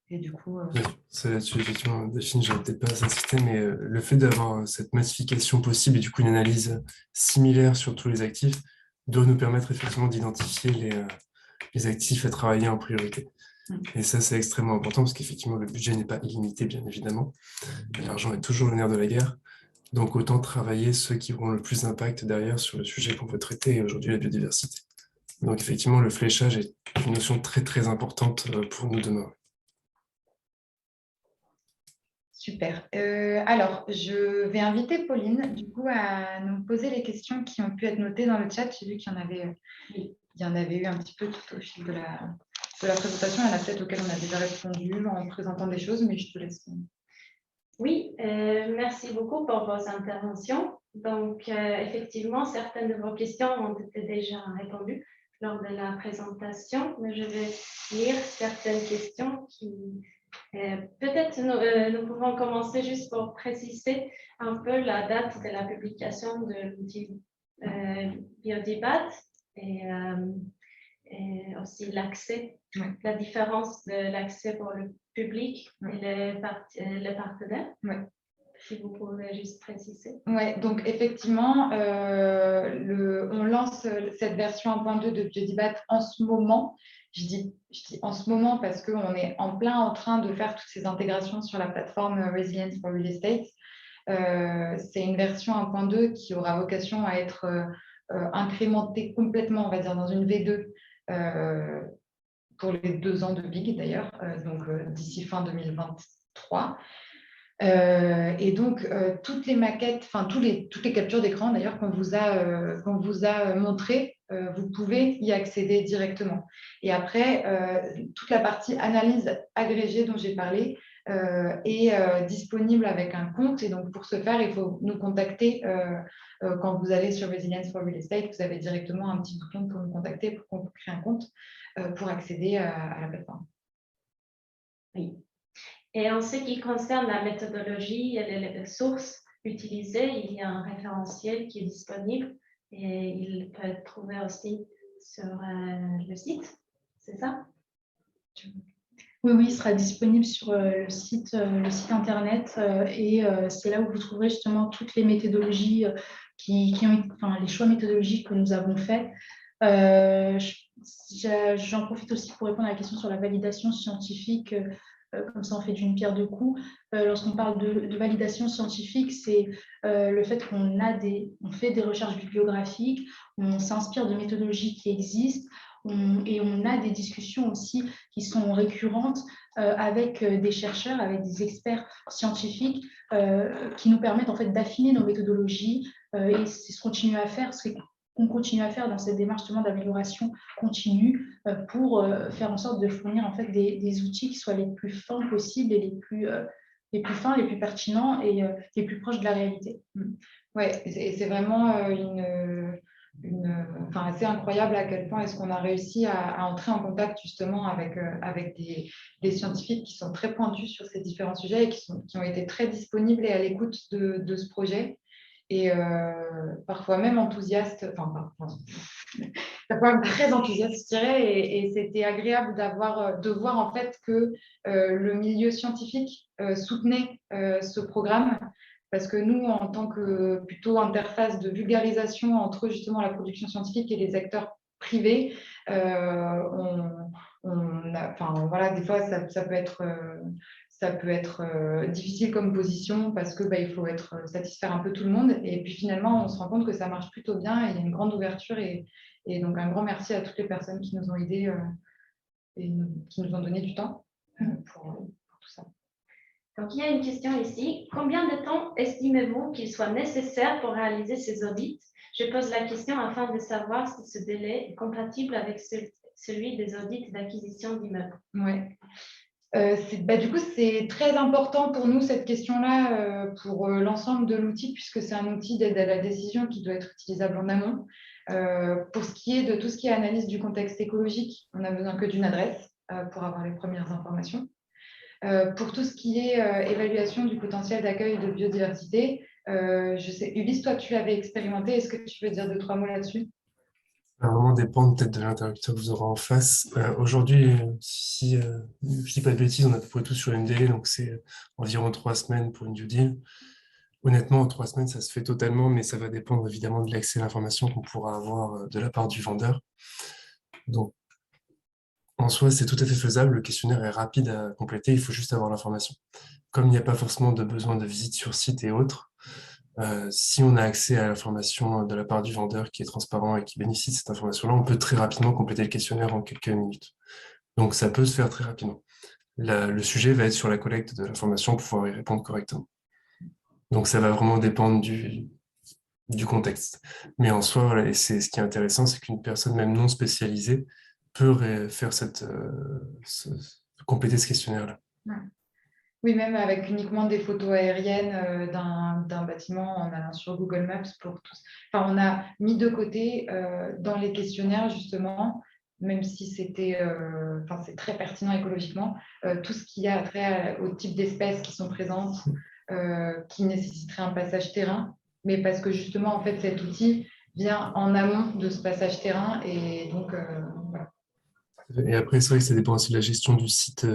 Et du coup, Oui, c'est là-dessus, effectivement, Delphine, je n'aurais peut-être pas insisté, mais le fait d'avoir cette massification possible et du coup une analyse similaire sur tous les actifs doit nous permettre effectivement d'identifier les actifs à travailler en priorité. Et ça, c'est extrêmement important parce qu'effectivement, le budget n'est pas illimité, bien évidemment. L'argent est toujours le nerf de la guerre. Donc, autant travailler ceux qui auront le plus d'impact derrière sur le sujet qu'on veut traiter, aujourd'hui la biodiversité. Donc, effectivement, le fléchage est une notion très, très importante pour nous demain. Super. Alors, je vais inviter Pauline, du coup, à nous poser les questions qui ont pu être notées dans le chat. J'ai vu qu'il y en avait eu un petit peu tout au fil de la présentation. Il y en a peut-être auxquelles on a déjà répondu en présentant des choses, mais je te laisse. Oui, merci beaucoup pour vos interventions. Donc, effectivement, certaines de vos questions ont été déjà répondues lors de la présentation, mais je vais lire certaines questions qui... peut-être nous pouvons commencer juste pour préciser un peu la date de la publication de l'outil Biodibat et aussi l'accès, la différence de l'accès pour le public et les partenaires. Ouais. Si vous pouvez juste préciser. Oui, donc effectivement, on lance cette version 1.2 de Biodibat en ce moment. Je dis en ce moment parce qu'on est en plein en train de faire toutes ces intégrations sur la plateforme Resilience for Real Estate. C'est une version 1.2 qui aura vocation à être incrémentée complètement, on va dire, dans une V2 pour les 2 ans de BIG d'ailleurs, donc d'ici fin 2023. Et donc, toutes les maquettes, enfin, toutes les captures d'écran d'ailleurs qu'on vous a montrées, vous pouvez y accéder directement. Et après, toute la partie analyse agrégée dont j'ai parlé est disponible avec un compte. Et donc, pour ce faire, il faut nous contacter. Quand vous allez sur Resilience for Real Estate, vous avez directement un petit bouton pour nous contacter pour qu'on crée un compte pour accéder à la plateforme. Oui. Et en ce qui concerne la méthodologie et les sources utilisées, il y a un référentiel qui est disponible et il peut être trouvé aussi sur le site, c'est ça? Oui, il sera disponible sur le site internet et c'est là où vous trouverez justement toutes les méthodologies les choix méthodologiques que nous avons faits. J'en profite aussi pour répondre à la question sur la validation scientifique. Comme ça, on fait d'une pierre deux coups. Lorsqu'on parle de validation scientifique, c'est le fait qu'on fait des recherches bibliographiques, on s'inspire de méthodologies qui existent et on a des discussions aussi qui sont récurrentes avec des chercheurs, avec des experts scientifiques qui nous permettent en fait d'affiner nos méthodologies et c'est ce qu'on continue à faire, qu'on continue à faire dans cette démarche d'amélioration continue pour faire en sorte de fournir en fait des outils qui soient les plus fins possibles et les plus fins, les plus pertinents et les plus proches de la réalité. Oui, c'est vraiment assez incroyable à quel point est-ce qu'on a réussi à entrer en contact justement avec des scientifiques qui sont très pointus sur ces différents sujets et qui ont été très disponibles et à l'écoute de ce projet. et parfois même enthousiastes, parfois même très enthousiastes, je dirais, et c'était agréable de voir en fait que le milieu scientifique soutenait ce programme, parce que nous, en tant que plutôt interface de vulgarisation entre justement la production scientifique et les acteurs privés, voilà, des fois, ça peut être difficile comme position parce que il faut satisfaire un peu tout le monde. Et puis finalement, on se rend compte que ça marche plutôt bien et il y a une grande ouverture. Et donc, un grand merci à toutes les personnes qui nous ont aidés et qui nous ont donné du temps pour tout ça. Donc, il y a une question ici. Combien de temps estimez-vous qu'il soit nécessaire pour réaliser ces audits? Je pose la question afin de savoir si ce délai est compatible avec celui des audits d'acquisition d'immeubles. Ouais. Du coup, c'est très important pour nous, cette question-là, pour l'ensemble de l'outil, puisque c'est un outil d'aide à la décision qui doit être utilisable en amont. Pour ce qui est de tout ce qui est analyse du contexte écologique, on n'a besoin que d'une adresse pour avoir les premières informations. Pour tout ce qui est évaluation du potentiel d'accueil de biodiversité, je sais, Ulysse, toi, tu l'avais expérimenté. Est-ce que tu veux dire 2-3 mots là-dessus? Ça va vraiment dépendre peut-être de l'interlocuteur que vous aurez en face. Aujourd'hui, si je ne dis pas de bêtises, on est à peu près tous sur une délai, donc c'est environ 3 semaines pour une due deal. Honnêtement, en 3 semaines, ça se fait totalement, mais ça va dépendre évidemment de l'accès à l'information qu'on pourra avoir de la part du vendeur. Donc, en soi, c'est tout à fait faisable. Le questionnaire est rapide à compléter, il faut juste avoir l'information. Comme il n'y a pas forcément de besoin de visite sur site et autres, si on a accès à l'information de la part du vendeur qui est transparent et qui bénéficie de cette information-là, on peut très rapidement compléter le questionnaire en quelques minutes. Donc, ça peut se faire très rapidement. Le sujet va être sur la collecte de l'information pour pouvoir y répondre correctement. Donc, ça va vraiment dépendre du contexte. Mais en soi, voilà, et c'est ce qui est intéressant, c'est qu'une personne même non spécialisée peut faire compléter ce questionnaire-là. Ouais. Oui, même avec uniquement des photos aériennes d'un bâtiment en allant sur Google Maps pour tous. Enfin, on a mis de côté dans les questionnaires, justement, même si c'est très pertinent écologiquement, tout ce qui a trait au type d'espèces qui sont présentes, qui nécessiterait un passage terrain, mais parce que justement, en fait, cet outil vient en amont de ce passage terrain et donc, voilà. Et après, c'est vrai que ça dépend aussi de la gestion du site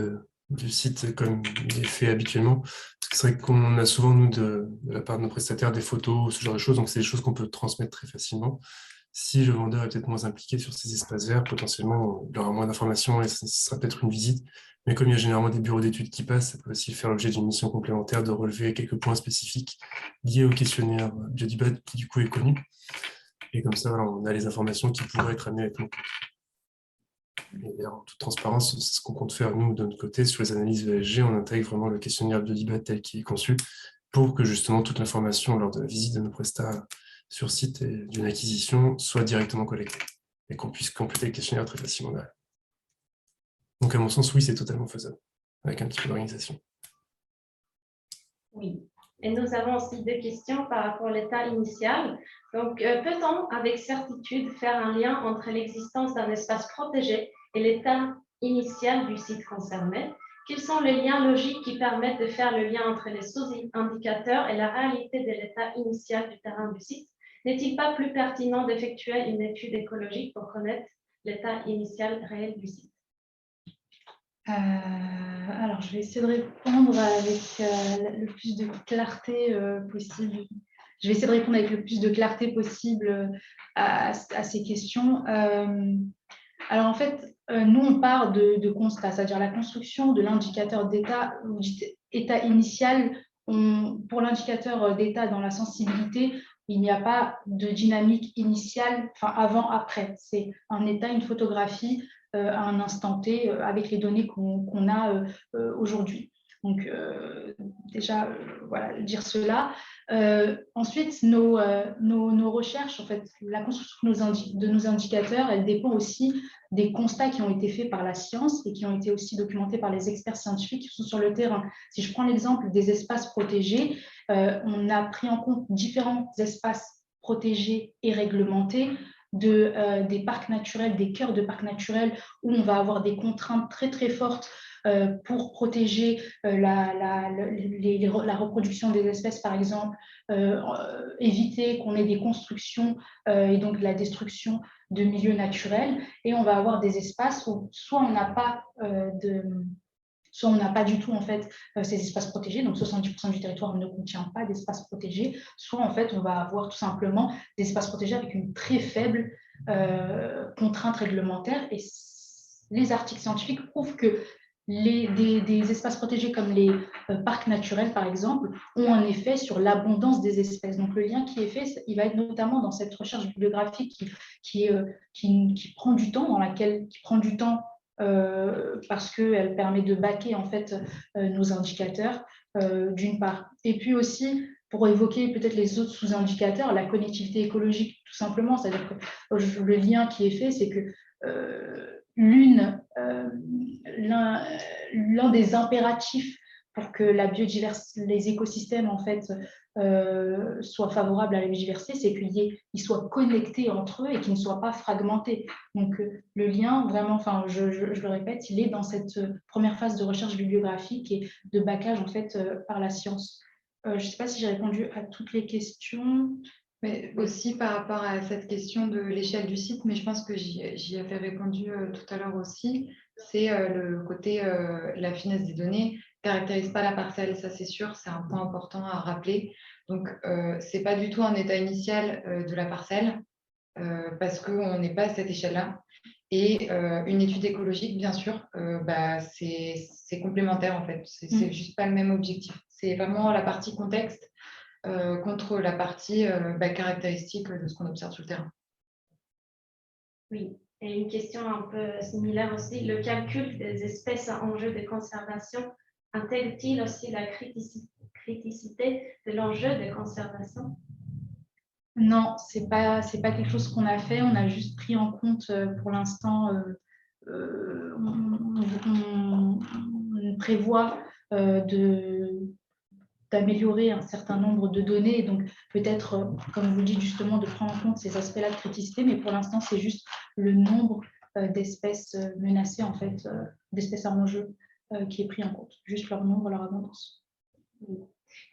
comme il est fait habituellement. Parce que c'est vrai qu'on a souvent, nous, de la part de nos prestataires, des photos, ce genre de choses, donc c'est des choses qu'on peut transmettre très facilement. Si le vendeur est peut-être moins impliqué sur ces espaces verts, potentiellement, il aura moins d'informations et ce sera peut-être une visite. Mais comme il y a généralement des bureaux d'études qui passent, ça peut aussi faire l'objet d'une mission complémentaire de relever quelques points spécifiques liés au questionnaire Biodibat qui, du coup, est connu. Et comme ça, voilà, on a les informations qui pourraient être amenées avec nous. Et en toute transparence, c'est ce qu'on compte faire, nous, de notre côté. Sur les analyses ESG, on intègre vraiment le questionnaire Biodibat tel qu'il est conçu pour que justement toute l'information lors de la visite de nos prestats sur site et d'une acquisition soit directement collectée et qu'on puisse compléter le questionnaire très facilement derrière. Donc, à mon sens, oui, c'est totalement faisable, avec un petit peu d'organisation. Oui. Et nous avons aussi 2 questions par rapport à l'état initial. Donc, peut-on avec certitude faire un lien entre l'existence d'un espace protégé et l'état initial du site concerné? Quels sont les liens logiques qui permettent de faire le lien entre les sous-indicateurs et la réalité de l'état initial du terrain du site? N'est-il pas plus pertinent d'effectuer une étude écologique pour connaître l'état initial réel du site? Alors, je vais essayer de répondre avec le plus de clarté possible. Je vais essayer de répondre avec le plus de clarté possible à ces questions. Alors, en fait, nous, on part de constat, c'est-à-dire la construction de l'indicateur d'état ou d'état initial. Pour l'indicateur d'état dans la sensibilité, il n'y a pas de dynamique initiale, enfin avant-après. C'est un état, une photographie à un instant T avec les données qu'on a aujourd'hui. Donc, déjà, voilà, dire cela. Ensuite, nos recherches, en fait, la construction de nos indicateurs, elle dépend aussi des constats qui ont été faits par la science et qui ont été aussi documentés par les experts scientifiques qui sont sur le terrain. Si je prends l'exemple des espaces protégés, on a pris en compte différents espaces protégés et réglementés des parcs naturels, des cœurs de parcs naturels, où on va avoir des contraintes très très fortes pour protéger la reproduction des espèces, par exemple, éviter qu'on ait des constructions et donc de la destruction de milieux naturels. Et on va avoir des espaces où soit on n'a pas soit on n'a pas du tout en fait ces espaces protégés, donc 70% du territoire ne contient pas d'espaces protégés, soit en fait on va avoir tout simplement des espaces protégés avec une très faible contrainte réglementaire. Et les articles scientifiques prouvent que des espaces protégés comme les parcs naturels, par exemple, ont un effet sur l'abondance des espèces. Donc, le lien qui est fait, il va être notamment dans cette recherche bibliographique qui prend du temps, qui prend du temps parce qu'elle permet de baquer en fait nos indicateurs, d'une part. Et puis aussi, pour évoquer peut-être les autres sous-indicateurs, la connectivité écologique, tout simplement. C'est-à-dire que le lien qui est fait, c'est que l'un des impératifs pour que les écosystèmes en fait soient favorables à la biodiversité, c'est qu'ils soient connectés entre eux et qu'ils ne soient pas fragmentés. Donc le lien, vraiment, enfin, je le répète, il est dans cette première phase de recherche bibliographique et de baccage en fait par la science. Je ne sais pas si j'ai répondu à toutes les questions. Mais aussi par rapport à cette question de l'échelle du site, mais je pense que j'y avais répondu tout à l'heure aussi, c'est le côté, la finesse des données ne caractérise pas la parcelle, ça c'est sûr, c'est un point important à rappeler. Donc, ce n'est pas du tout un état initial de la parcelle, parce qu'on n'est pas à cette échelle-là. Et une étude écologique, bien sûr, c'est complémentaire en fait, c'est juste pas le même objectif. C'est vraiment la partie contexte contre la partie caractéristique de ce qu'on observe sur le terrain. Oui, et une question un peu similaire aussi, le calcul des espèces à enjeu de conservation intègre-t-il aussi la criticité de l'enjeu de conservation? Non, c'est pas quelque chose qu'on a fait. On a juste pris en compte pour l'instant, on prévoit d'améliorer un certain nombre de données, et donc peut-être, comme vous le dites justement, de prendre en compte ces aspects-là de criticité, mais pour l'instant, c'est juste le nombre d'espèces menacées, en fait, d'espèces à enjeu qui est pris en compte, juste leur nombre, leur abondance.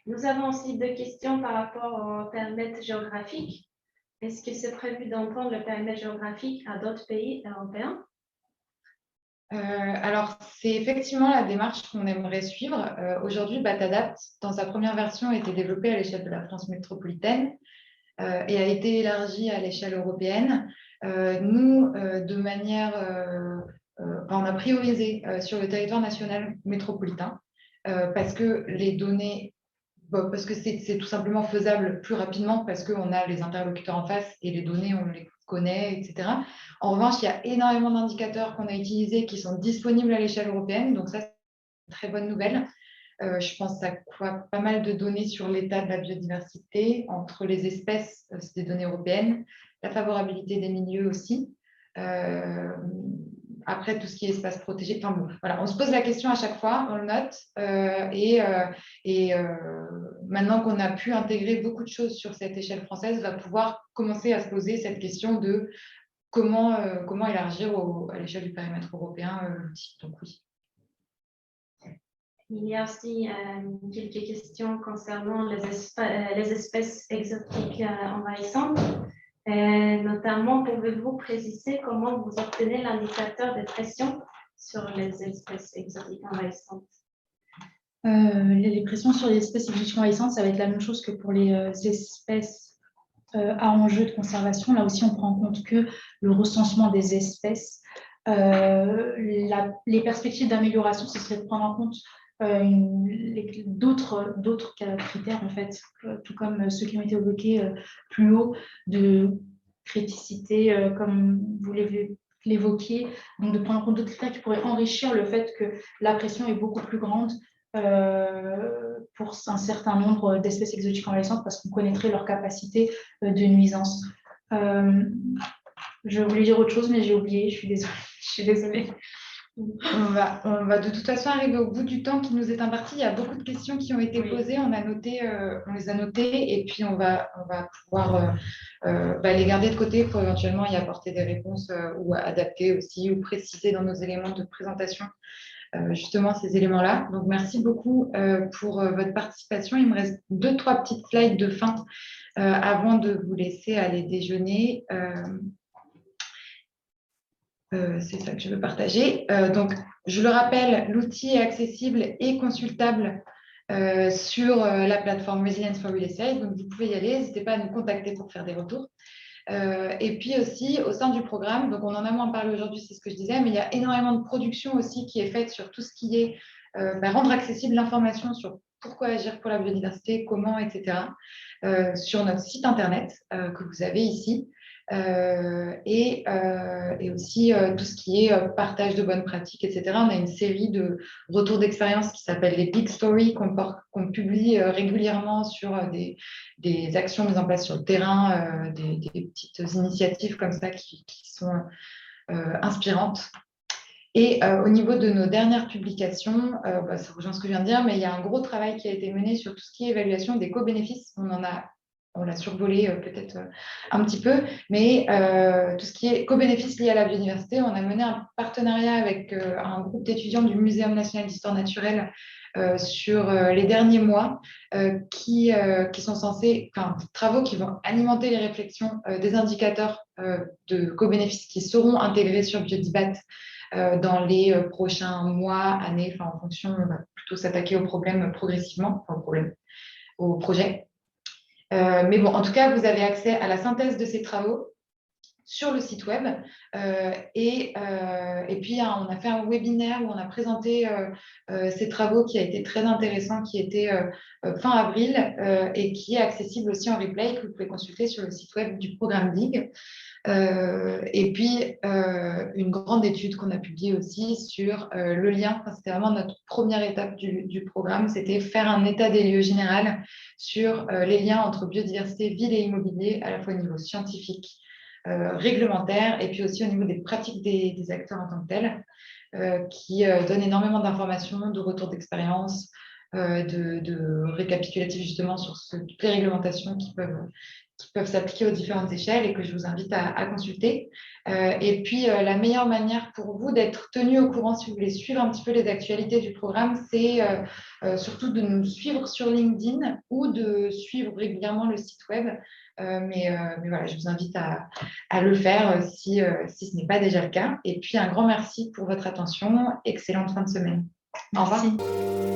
Nous avons aussi deux questions par rapport au périmètre géographique. Est-ce que c'est prévu d'entendre le périmètre géographique à d'autres pays européens? Alors, c'est effectivement la démarche qu'on aimerait suivre. Aujourd'hui, Batadapt, dans sa première version, a été développée à l'échelle de la France métropolitaine et a été élargie à l'échelle européenne. Nous, de manière... on a priorisé sur le territoire national métropolitain parce que les données... parce que c'est tout simplement faisable plus rapidement parce qu'on a les interlocuteurs en face et les données, on les connaît, etc. En revanche, il y a énormément d'indicateurs qu'on a utilisés qui sont disponibles à l'échelle européenne. Donc ça, c'est une très bonne nouvelle. Je pense à pas mal de données sur l'état de la biodiversité entre les espèces, c'est des données européennes, la favorabilité des milieux aussi. Après, tout ce qui est espace protégé. Enfin bon, voilà, on se pose la question à chaque fois, on le note. Maintenant qu'on a pu intégrer beaucoup de choses sur cette échelle française, on va pouvoir commencer à se poser cette question de comment élargir à l'échelle du périmètre européen l'outil. Donc oui. Il y a aussi quelques questions concernant les espèces exotiques envahissantes. Notamment, pouvez-vous préciser comment vous obtenez l'indicateur de pression sur les espèces exotiques envahissantes? Les pressions sur les espèces exotiques envahissantes, ça va être la même chose que pour les espèces à enjeu de conservation. Là aussi, on prend en compte que le recensement des espèces. Les perspectives d'amélioration, ce serait de prendre en compte d'autres critères, en fait, tout comme ceux qui ont été évoqués plus haut, de criticité, comme vous l'évoquiez, donc de prendre en compte d'autres critères qui pourraient enrichir le fait que la pression est beaucoup plus grande pour un certain nombre d'espèces exotiques envahissantes parce qu'on connaîtrait leur capacité de nuisance. Je voulais dire autre chose, mais j'ai oublié, je suis désolée. On va de toute façon arriver au bout du temps qui nous est imparti. Il y a beaucoup de questions qui ont été Oui. posées. On les a notées et puis on va pouvoir les garder de côté pour éventuellement y apporter des réponses ou adapter aussi ou préciser dans nos éléments de présentation justement ces éléments-là. Donc, merci beaucoup pour votre participation. Il me reste 2-3 petites slides de fin avant de vous laisser aller déjeuner. C'est ça que je veux partager. Donc, je le rappelle, l'outil est accessible et consultable sur la plateforme Resilience for Real Estate. Donc, vous pouvez y aller. N'hésitez pas à nous contacter pour faire des retours. Et puis aussi, au sein du programme, donc on en a moins parlé aujourd'hui, c'est ce que je disais, mais il y a énormément de production aussi qui est faite sur tout ce qui est rendre accessible l'information sur pourquoi agir pour la biodiversité, comment, etc., sur notre site internet que vous avez ici. Et aussi tout ce qui est partage de bonnes pratiques, etc. On a une série de retours d'expérience qui s'appellent les Big Stories qu'on publie régulièrement sur des actions mises en place sur le terrain, des petites initiatives comme ça qui sont inspirantes. Et au niveau de nos dernières publications, ça rejoint ce que je viens de dire, mais il y a un gros travail qui a été mené sur tout ce qui est évaluation des co-bénéfices. On l'a survolé peut-être un petit peu, mais tout ce qui est co-bénéfices liés à la biodiversité, on a mené un partenariat avec un groupe d'étudiants du Muséum national d'histoire naturelle sur les derniers mois qui sont censés, travaux qui vont alimenter les réflexions des indicateurs de co-bénéfices qui seront intégrés sur Biodibat dans les prochains mois, années, en fonction, on va plutôt s'attaquer aux problèmes progressivement, au projet. Mais bon, en tout cas, vous avez accès à la synthèse de ces travaux sur le site web. Et puis, on a fait un webinaire où on a présenté ces travaux qui a été très intéressant, qui était fin avril et qui est accessible aussi en replay, que vous pouvez consulter sur le site web du programme DIG. Et puis, une grande étude qu'on a publiée aussi sur le lien. C'était vraiment notre première étape du programme, c'était faire un état des lieux général sur les liens entre biodiversité, ville et immobilier, à la fois au niveau scientifique, réglementaire, et puis aussi au niveau des pratiques des acteurs en tant que tels, qui donnent énormément d'informations, de retours d'expérience, de récapitulatifs justement sur toutes les réglementations qui peuvent s'appliquer aux différentes échelles et que je vous invite à consulter. Et puis, la meilleure manière pour vous d'être tenu au courant, si vous voulez suivre un petit peu les actualités du programme, c'est surtout de nous suivre sur LinkedIn ou de suivre régulièrement le site web. Mais voilà, je vous invite à le faire si ce n'est pas déjà le cas. Et puis, un grand merci pour votre attention. Excellente fin de semaine. Au revoir. Merci.